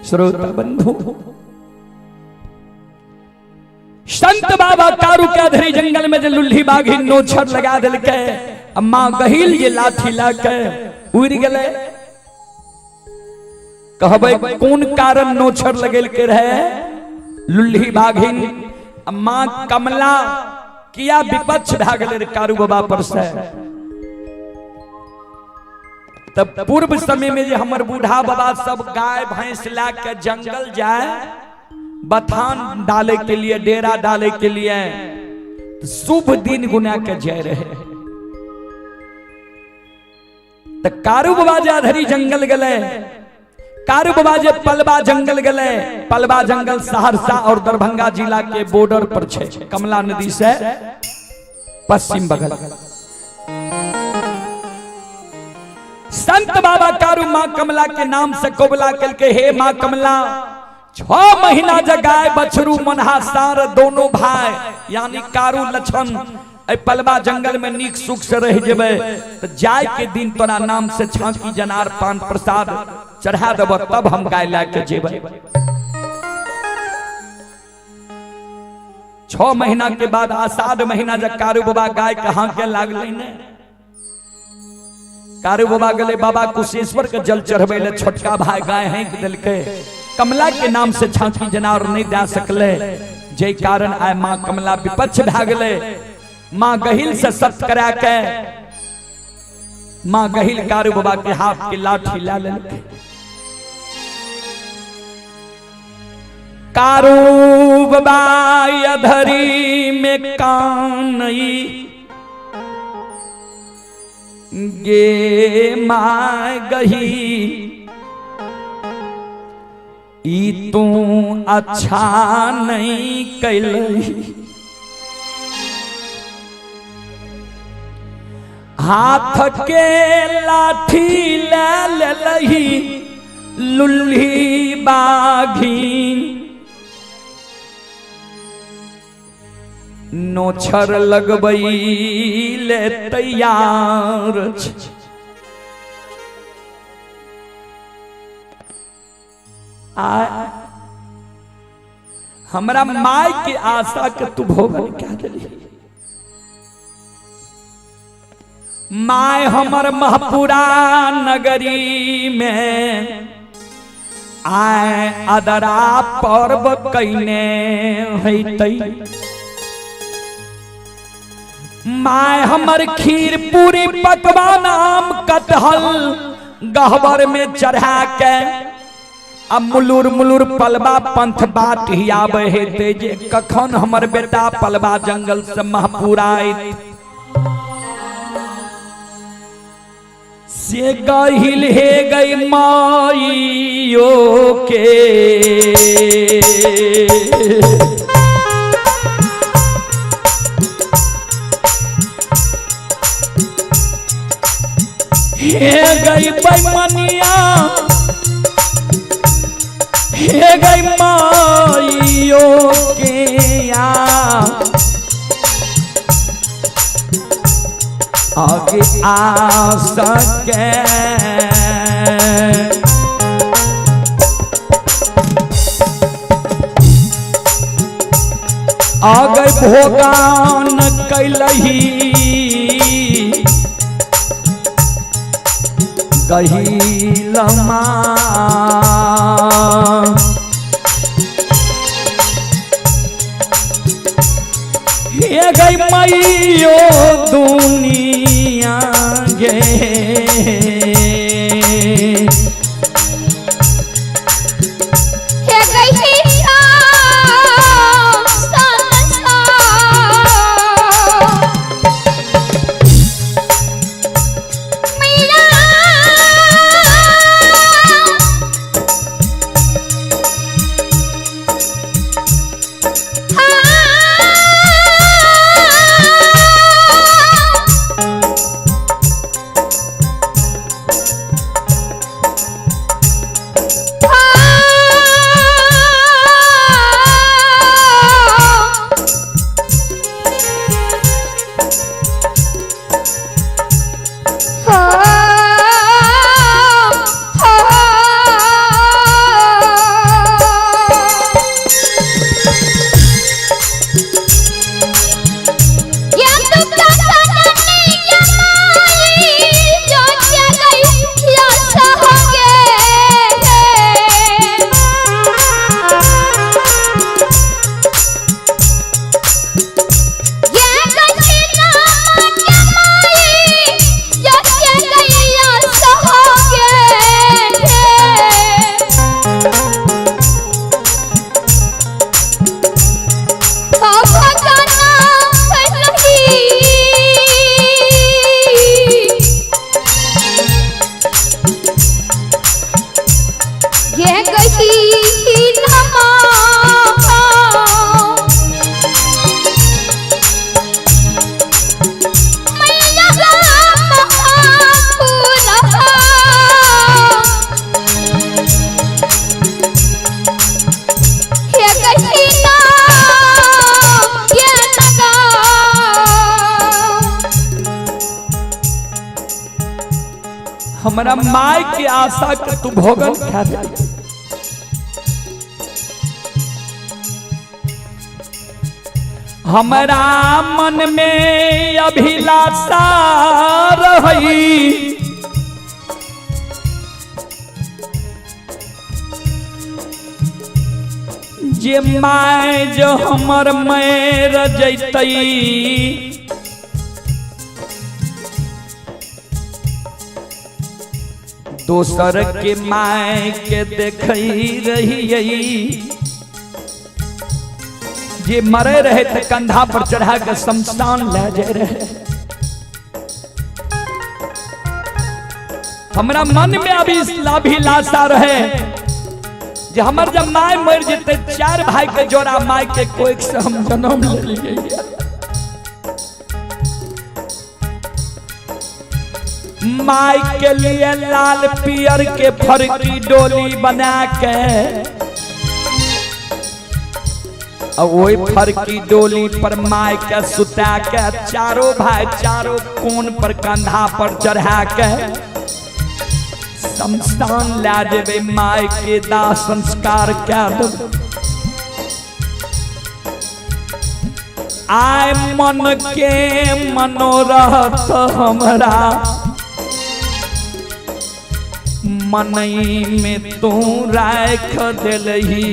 श्रोता बंधु संत बाबा कारू के अधरी जंगल में जो लुल्ही बाघी नोछर लगा दिल के अम्मा गहिल ये लाठी लाके उड़ गए कहबे कौन कारण नोछर लगेल के रहे लुल्ही बाघिन अम्मा कमला किया विपक्ष भागले कारू बाबा पर से तब पूर्व समय में जो हमर बूढ़ा बाबा सब गाय भैंस ला के जंगल जाए बथान डाले के लिए डेरा डाले के लिए तो शुभ दिन गुना के जय रहे तो कारू बाबा जे अधरी जंगल गले कारू बाबा जे पलबा जंगल गले पलबा जंगल सहरसा और दरभंगा जिला के बॉर्डर पर छे कमला नदी से पश्चिम बगल संत बाबा कारू माँ कमला के नाम से कोबला कल के हे माँ कमला 6 महीना जगाए बछरू मनहासार दोनों भाई यानी कारू लछन पलबा जंगल में नीक सुख से रह जेबे तो जाय के दिन तोरा नाम से छांकी जनार पान प्रसाद चढ़ा देब तब हम गाय ला के जेबे 6 महीना के बाद आषाढ़ महीना जब कारू बाबा गाय कहाँ के लागले ने कारू बाबा गले बाबा कुशेश्वर के जल चढ़बे ले छोटका भाई गाय हैंक दिल के कमला के नाम से छांकी जनावर नहीं दे सकले जय कारण आय माँ कमला विपक्ष भागले माँ गहिल से सत्य करा के माँ गहिल कारू बाबा के हाथ की लाठी ला ले कारू बाबा अधरी में कानई गे माँ गही ई तू अच्छा नहीं कैलही हाथ के लाठी ले लही लुल्ही बाघी नोछर लगबई ले तैयार हमरा माय के आशा के तू भोगन क्या दिली माय हमर महपुरा नगरी में आए अदरा पर्व कैने हैतई माय हमर खीर पूरी पकवान आम कटहल गहवर में चढ़ा के अब मुलुर मुलुर पलबा पंथ बाट हियाबे हेते जे कखन हमर बेटा पलबा जंगल से महपुरा से गहिल हे गई माइयो के हे गई बैमनिया हे गई माइयो के आगे आ सके आगे भोगान कैलही गहिलमा हे गई मैयो दुनिया गे हे गई हमारा माय के आशा के तू भोगन खा दे। हमारा मन में अभिलाषा रही जे माय जो हमर मैर जैतई दोसर के माय के देखई रही जे मरे रहे थे कंधा पर चढ़ा के शमशान ले जाए रहे। हमरा मन में अभिलाषा रहे जे हमर जब माय मर जेते 4 भाई के जोड़ा माय के कोई से हम जन्म ले लिए। माय के लिए लाल पियर के फरकी डोली बना के और वही फरकी डोली पर माय के सुता के चारों भाई चारों कोन पर कंधा पर चढ़ा के शमशान ला देवे। माय के दाह संस्कार कर देवे। आय मन के मनोरथ हमरा मनई में तू राख दिलही।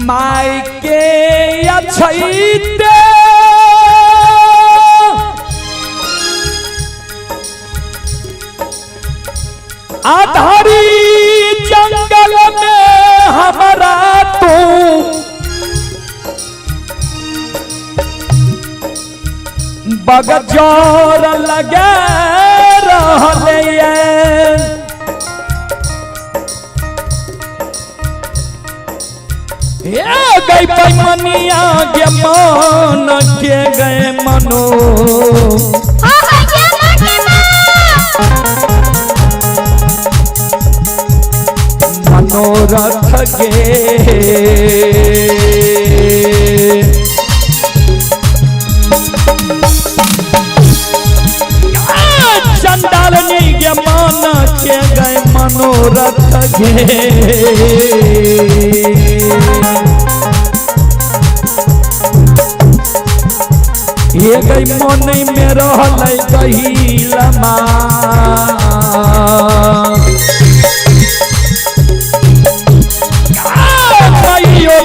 माय के अछैते आधारी जंगल में हमारा तू बगजोर लगे रहले। गई पैमनिया के मन के गए मनो मनोरथ गे चंडालनी के मन के गए मनोरथ गे। ये गई मन में रहल गहिलमा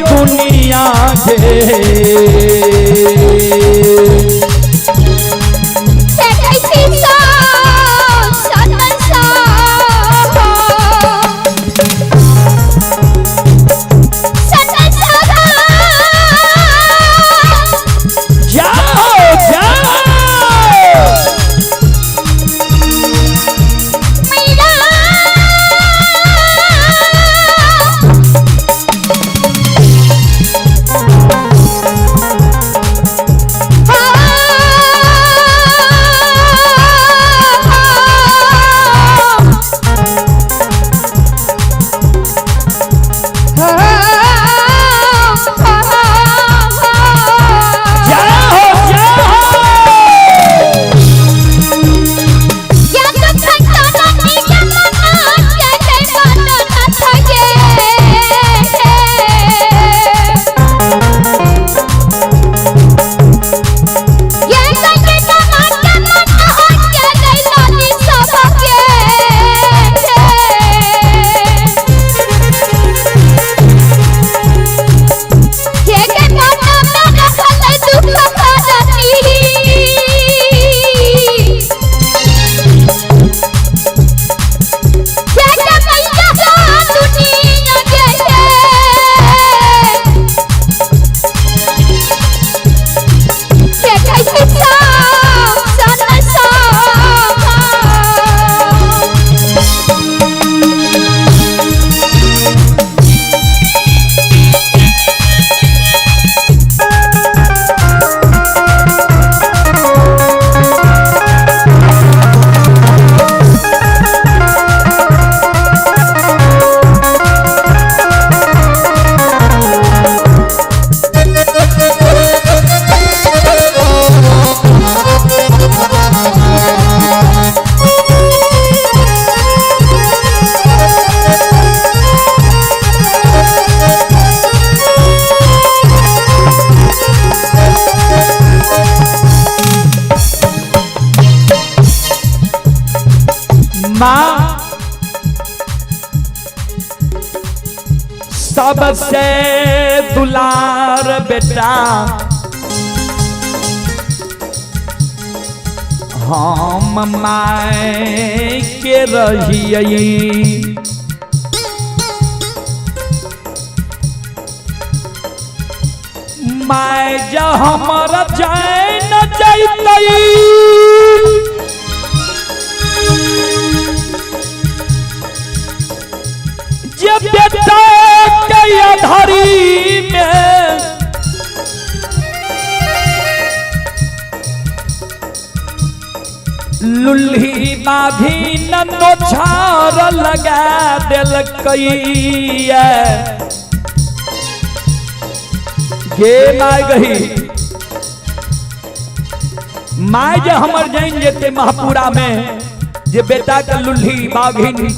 दुनिया के सबसे दुलार बेटा हम माय के रहिए माय जा हमारा जाए न जाइतई जे बेटा के अधरी में लुल्ही बाधी नन्नो झार लगा दिल कई गे माय गही माय जे हमर जाइन जेते महापुरा में जे बेटा के लुल्ही बाघिन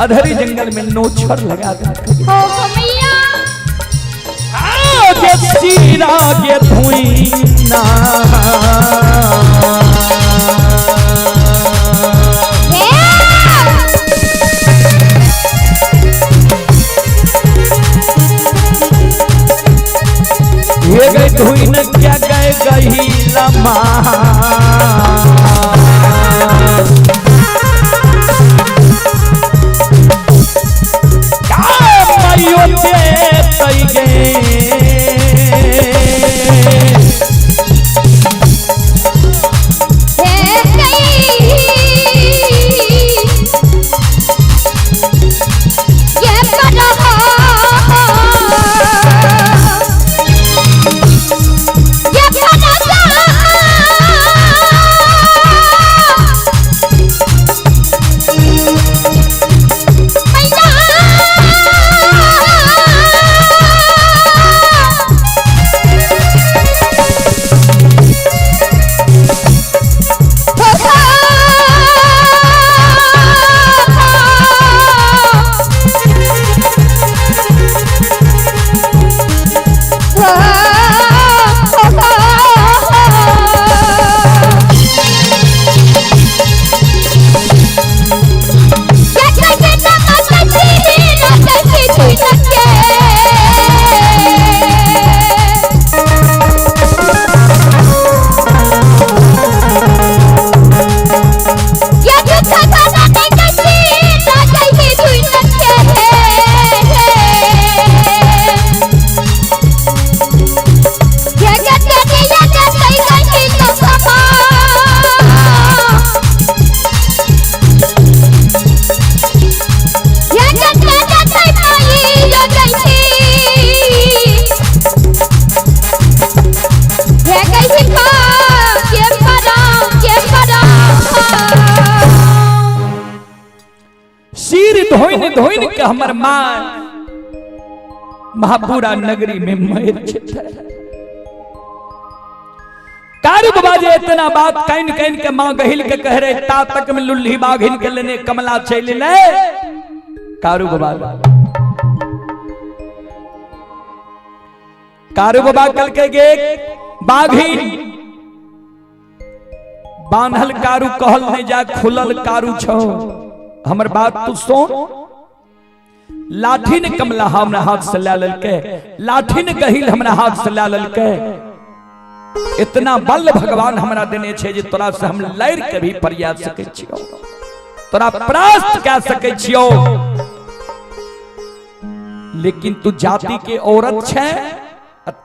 अधरी जंगल में नोछर लगा दे ओ मैया आगे सीरा के धुई ना ये गई धुई न क्या गए गही लम्हा मायो दे तई गे धोइन के हमर मां महापुरा नगरी में मर कारी बाबा जे इतना बात कैन कैन के मां गहिल के कह रहे ता तक में लुल्ही बाघिन के लेने कमला चल ले कारू बाबा कल के गे बाघिन बांधल कारू कहल नहीं जा खुलल कारू छो हमर बात तू सुन लाठी ने कमला हमरा हाथ से ले ललके लाठी ने गहिल हमरा हाथ से ले ललके इतना बल भगवान हमरा देने छे जे तोरा से हम लड़ के भी प्रयास सकै छियो तोरा परास्त कह सकै छियो लेकिन तू जाति के औरत छे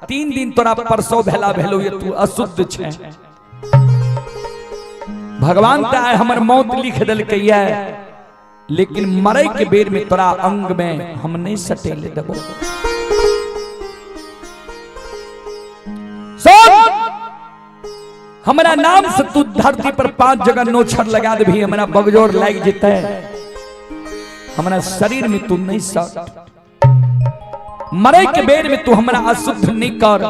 3 दिन तोरा परसो भेला भेलो ये तू अशुद्ध छे भगवान ता हमर मौत लिख देलकै ये लेकिन मरे के बेर में तोरा अंग में हम नहीं सटेले देबो सुन हमरा नाम से तू धरती पर 5 जगह नोछर लगा दे भी हमरा बगजोर लाग जेते हमरा शरीर में तू नहीं सट मरे के बेर में तू हमरा अशुद्ध नहीं कर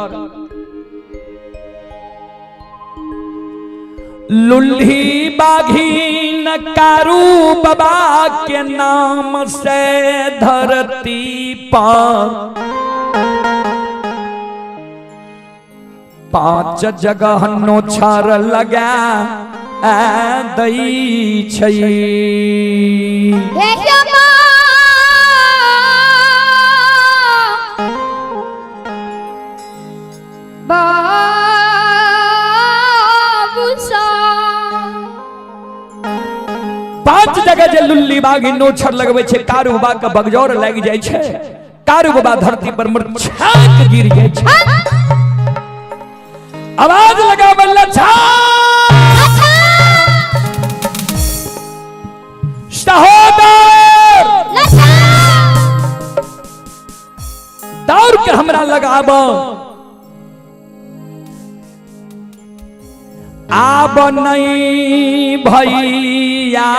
लुल्ही बाघीन कारू बाबा के नाम से धरती पर 5 जगह नोछर लगा दई छई जे लुल्ली बागी नोछर लगबै छै कारू बाबा के बगजौर लागि जाइ छै कारू बाबा धरती पर मुरझाक गिर जाइ छै आवाज लगाबै लछा सहोदर दौड़ के हमरा लगाब आब नहीं भैया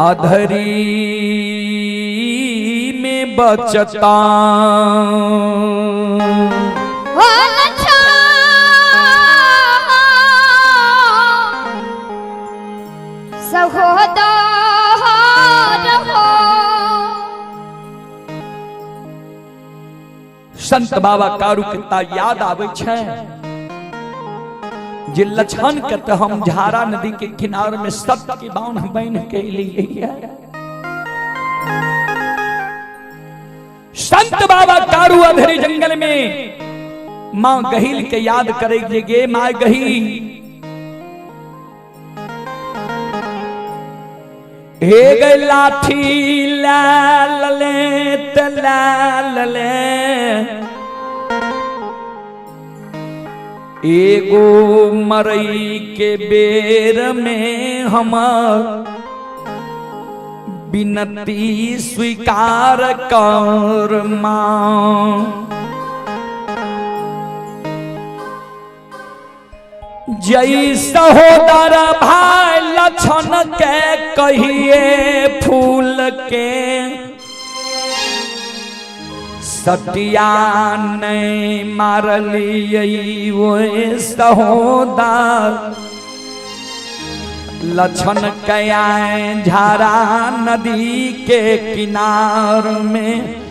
अधरी में बचता संत बाबा कारू कितना याद आवे छै जे लछन के तो हम झारा नदी के किनारे में सत्य की बाण बन के लिए संत बाबा कारू अधरी जंगल में मां गहील के याद करे गे मां गहील हे गई लाठी लाल ले तलाल ले एगो मरई के बेर में हम बिनती स्वीकार कर मां जय सहोदर भाई लछन के कहिए फूल के सटिया नहीं मारलिए वो सहोदर लछन कया झारा नदी के किनार में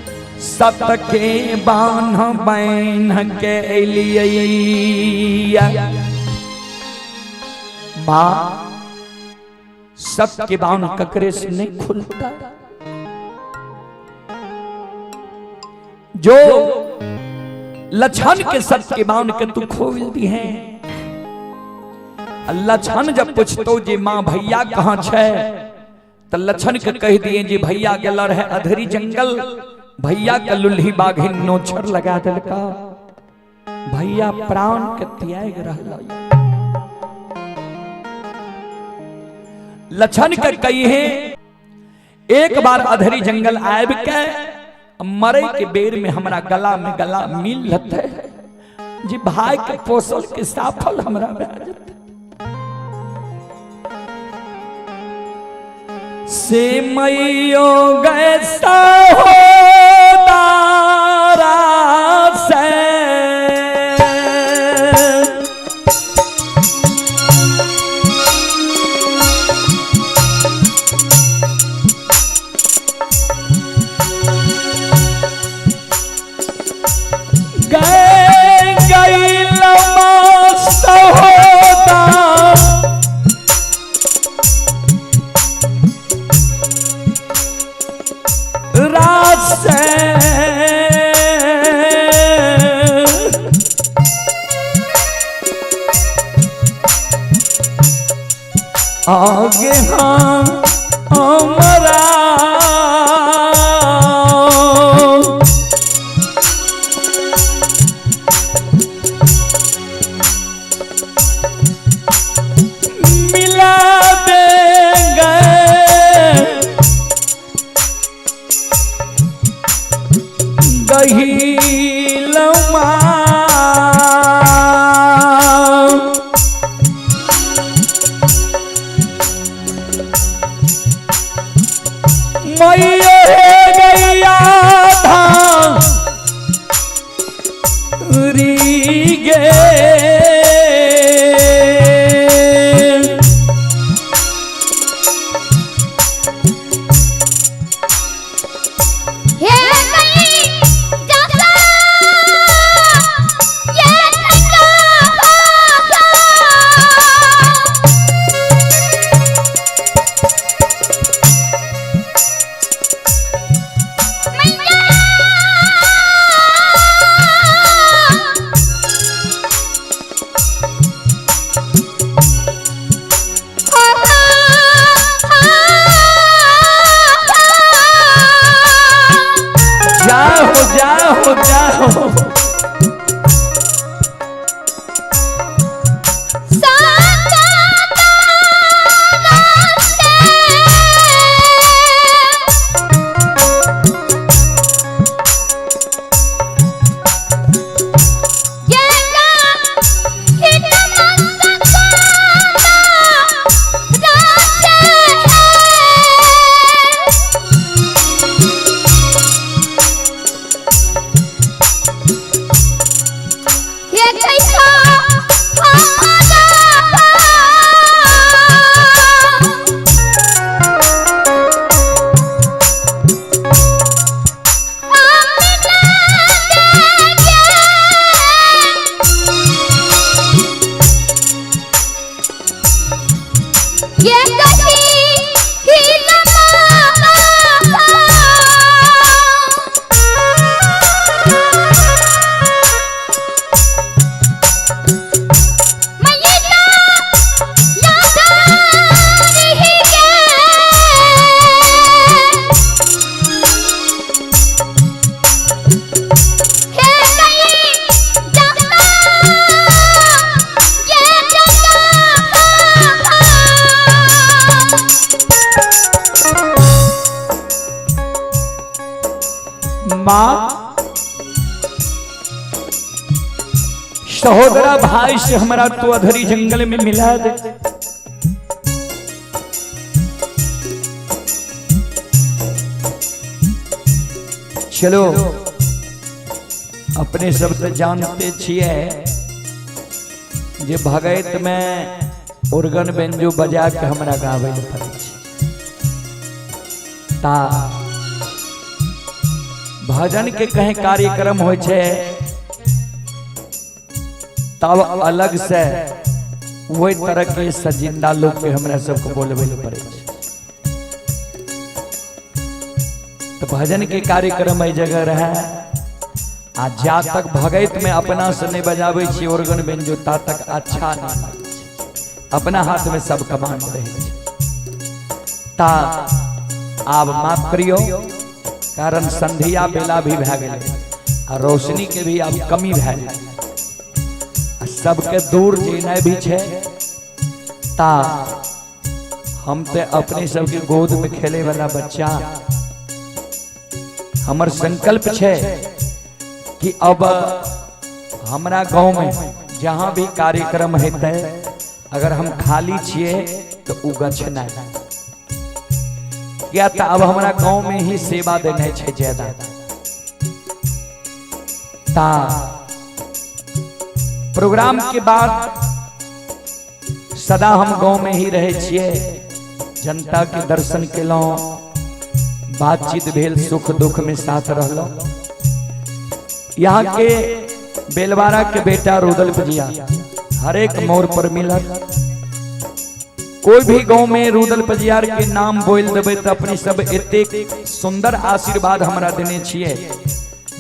सत के बान्ह बन के लिए मां सत के बाण ककरे से नहीं खुलता जो लछन के सत के बाण के तू खोल दी है लछन जब पूछतो जे मां भैया कहाँ छे तो लछन के कह दिए जी भैया गेल रहे अधरी जंगल भैया के लुल्ही बाघिन नोछर लगा दिलका भैया प्राण के त्याग रहला लछन के कहिए एक बार अधरी जंगल आब के मरे के बेर में हमरा गला में गला मिल लते जी भाई के पोसल के साफल हमरा में आ जते से मैयो गैसा हो दारा से आगे हाँ हमारा मिला देंगे गहीलमा गैया धारी गे हो। माँ सहोदरा भाई से हमारा तो अधरी जंगल में मिला दे। चलो अपने सब तो जानते छिए जे भगत में ऑर्गन बेंजो बजा के हमरा गावे पड़े ता भजन के कहीं कार्यक्रम हो छे तब अलग से वही तरह के सजिंदा लोग के हमरा सबको बोलबे पड़े तो भजन के कार्यक्रम एक जगह रहे आ जा तक भगत में अपना से नहीं बजावे छी ऑर्गन बेंजो ता तक अच्छा नहीं अपना हाथ में सब कमांड रहे ता आप माफ करियो कारण संधिया बेला भी भै गेलै आ रोशनी के भी अब कमी भै गेलै सबके दूर जेनाइ भी छे ता हम ते अपने सबके गोद में खेले वाला बच्चा हमर संकल्प छे कि अब हमरा गांव में जहां भी कार्यक्रम हेतै अगर हम खाली छिए तो उ गछना क्या था अब हमारा गांव में ही सेवा देने छे ज्यादा ता प्रोग्राम के बाद सदा हम गांव में ही रहे छिए जनता के दर्शन केलो बातचीत भेल सुख दुख में साथ रहलो। यहाँ के बेलवारा के बेटा रुदल भजिया हर एक मोड़ पर मिलत कोई भी गांव में रुदल पजियार के नाम बोल देवे तो अपनी सब एते सुंदर आशीर्वाद हमरा देने छिए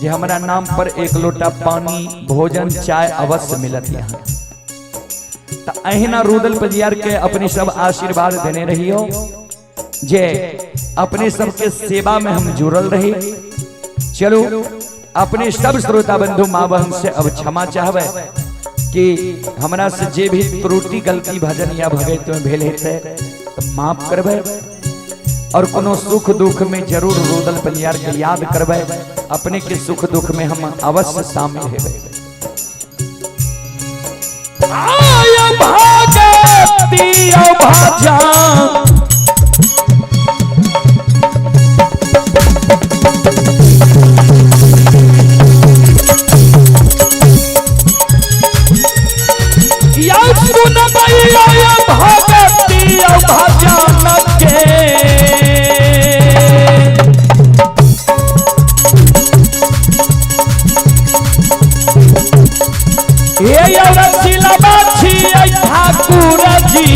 जे हमरा नाम पर एक लोटा पानी भोजन चाय अवश्य मिलत यहाँ तो अहिना रुदल पजियार के अपनी सब आशीर्वाद देने रहियो जे अपने सब के सेवा में हम जुड़ल रही। चलो अपने सब श्रोता बंधु माँ बहन से अब क्षमा चाहबे कि हमरा से जे भी त्रुटि गलती भजन या भगत में भेल हेतै तो माफ करबे और कोनो सुख दुख में जरूर रुदल पजियार के याद करबे अपने के सुख दुख में हम अवश्य शामिल हेबे। आय भागती ओ भाजा ठाकुर जी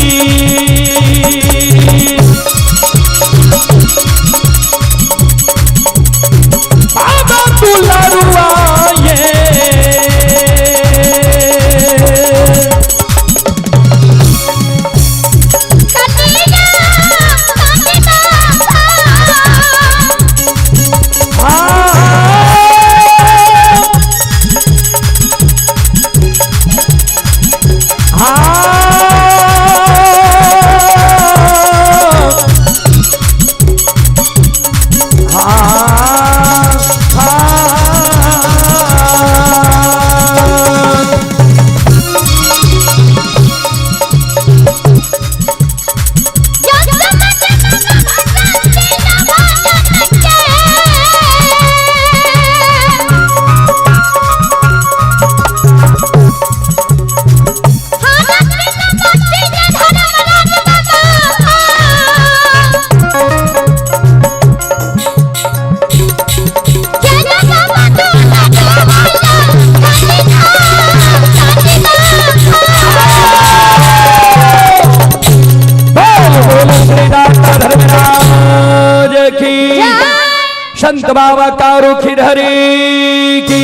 संत बाबा कारुखी हरि की,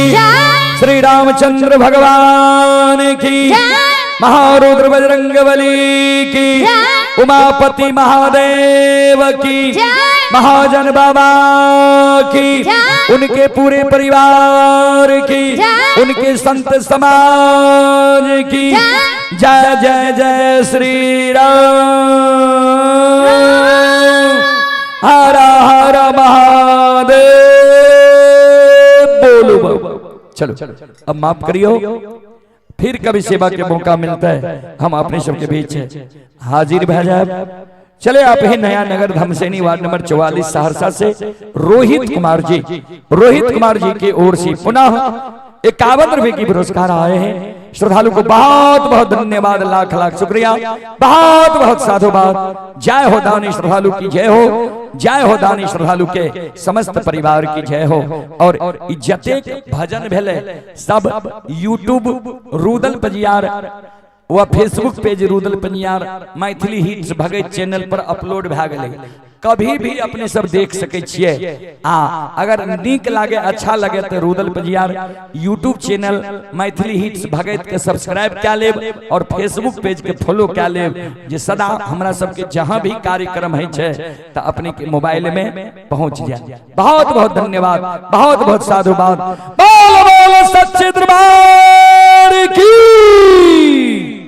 श्री रामचंद्र भगवान की, महारुद्र बजरंगबली की, उमापति महादेव की, महाजन बाबा की, उनके पूरे परिवार की, उनके संत समाज की जय जय जय श्री राम। हर हर महादेव बोलो बाबा। चलो अब माफ करियो, फिर कभी सेवा के मौका मिलता है हम अपने सबके बीच हाजिर भे जाए। चले आप ही नया नगर धमसेनी वार्ड नंबर 44 सहरसा से रोहित कुमार जी की ओर से पुनः 51 रुपए की पुरस्कार आए हैं। श्रद्धालु को बहुत बहुत धन्यवाद, लाख लाख शुक्रिया, बहुत बहुत साधुवाद। जय हो दानी श्रद्धालु की जय हो, जय हो दानी श्रद्धालु के समस्त परिवार की जय हो। और जतेक भजन भेले सब यूट्यूब रुदल पजियार व Facebook page Rudal Pajiyar Maithili hits Bhagat channel पर अपलोड भए गेलै, कभी भी अपने सब देख सके छिए। अगर नीक लागे अच्छा लगे तो Rudal Pajiyar YouTube channel Maithili hits Bhagat के सब्सक्राइब क्या लेब और फेसबुक पेज के फॉलो क्या लेब, जे सदा हमरा सबके जहां भी कार्यक्रम है छे तो अपने के मोबाइल में पहुंच जाए। बहुत बहुत धन्यवाद, बहुत बहुत साधुवाद। बोल बोल सच्चे दरबार की।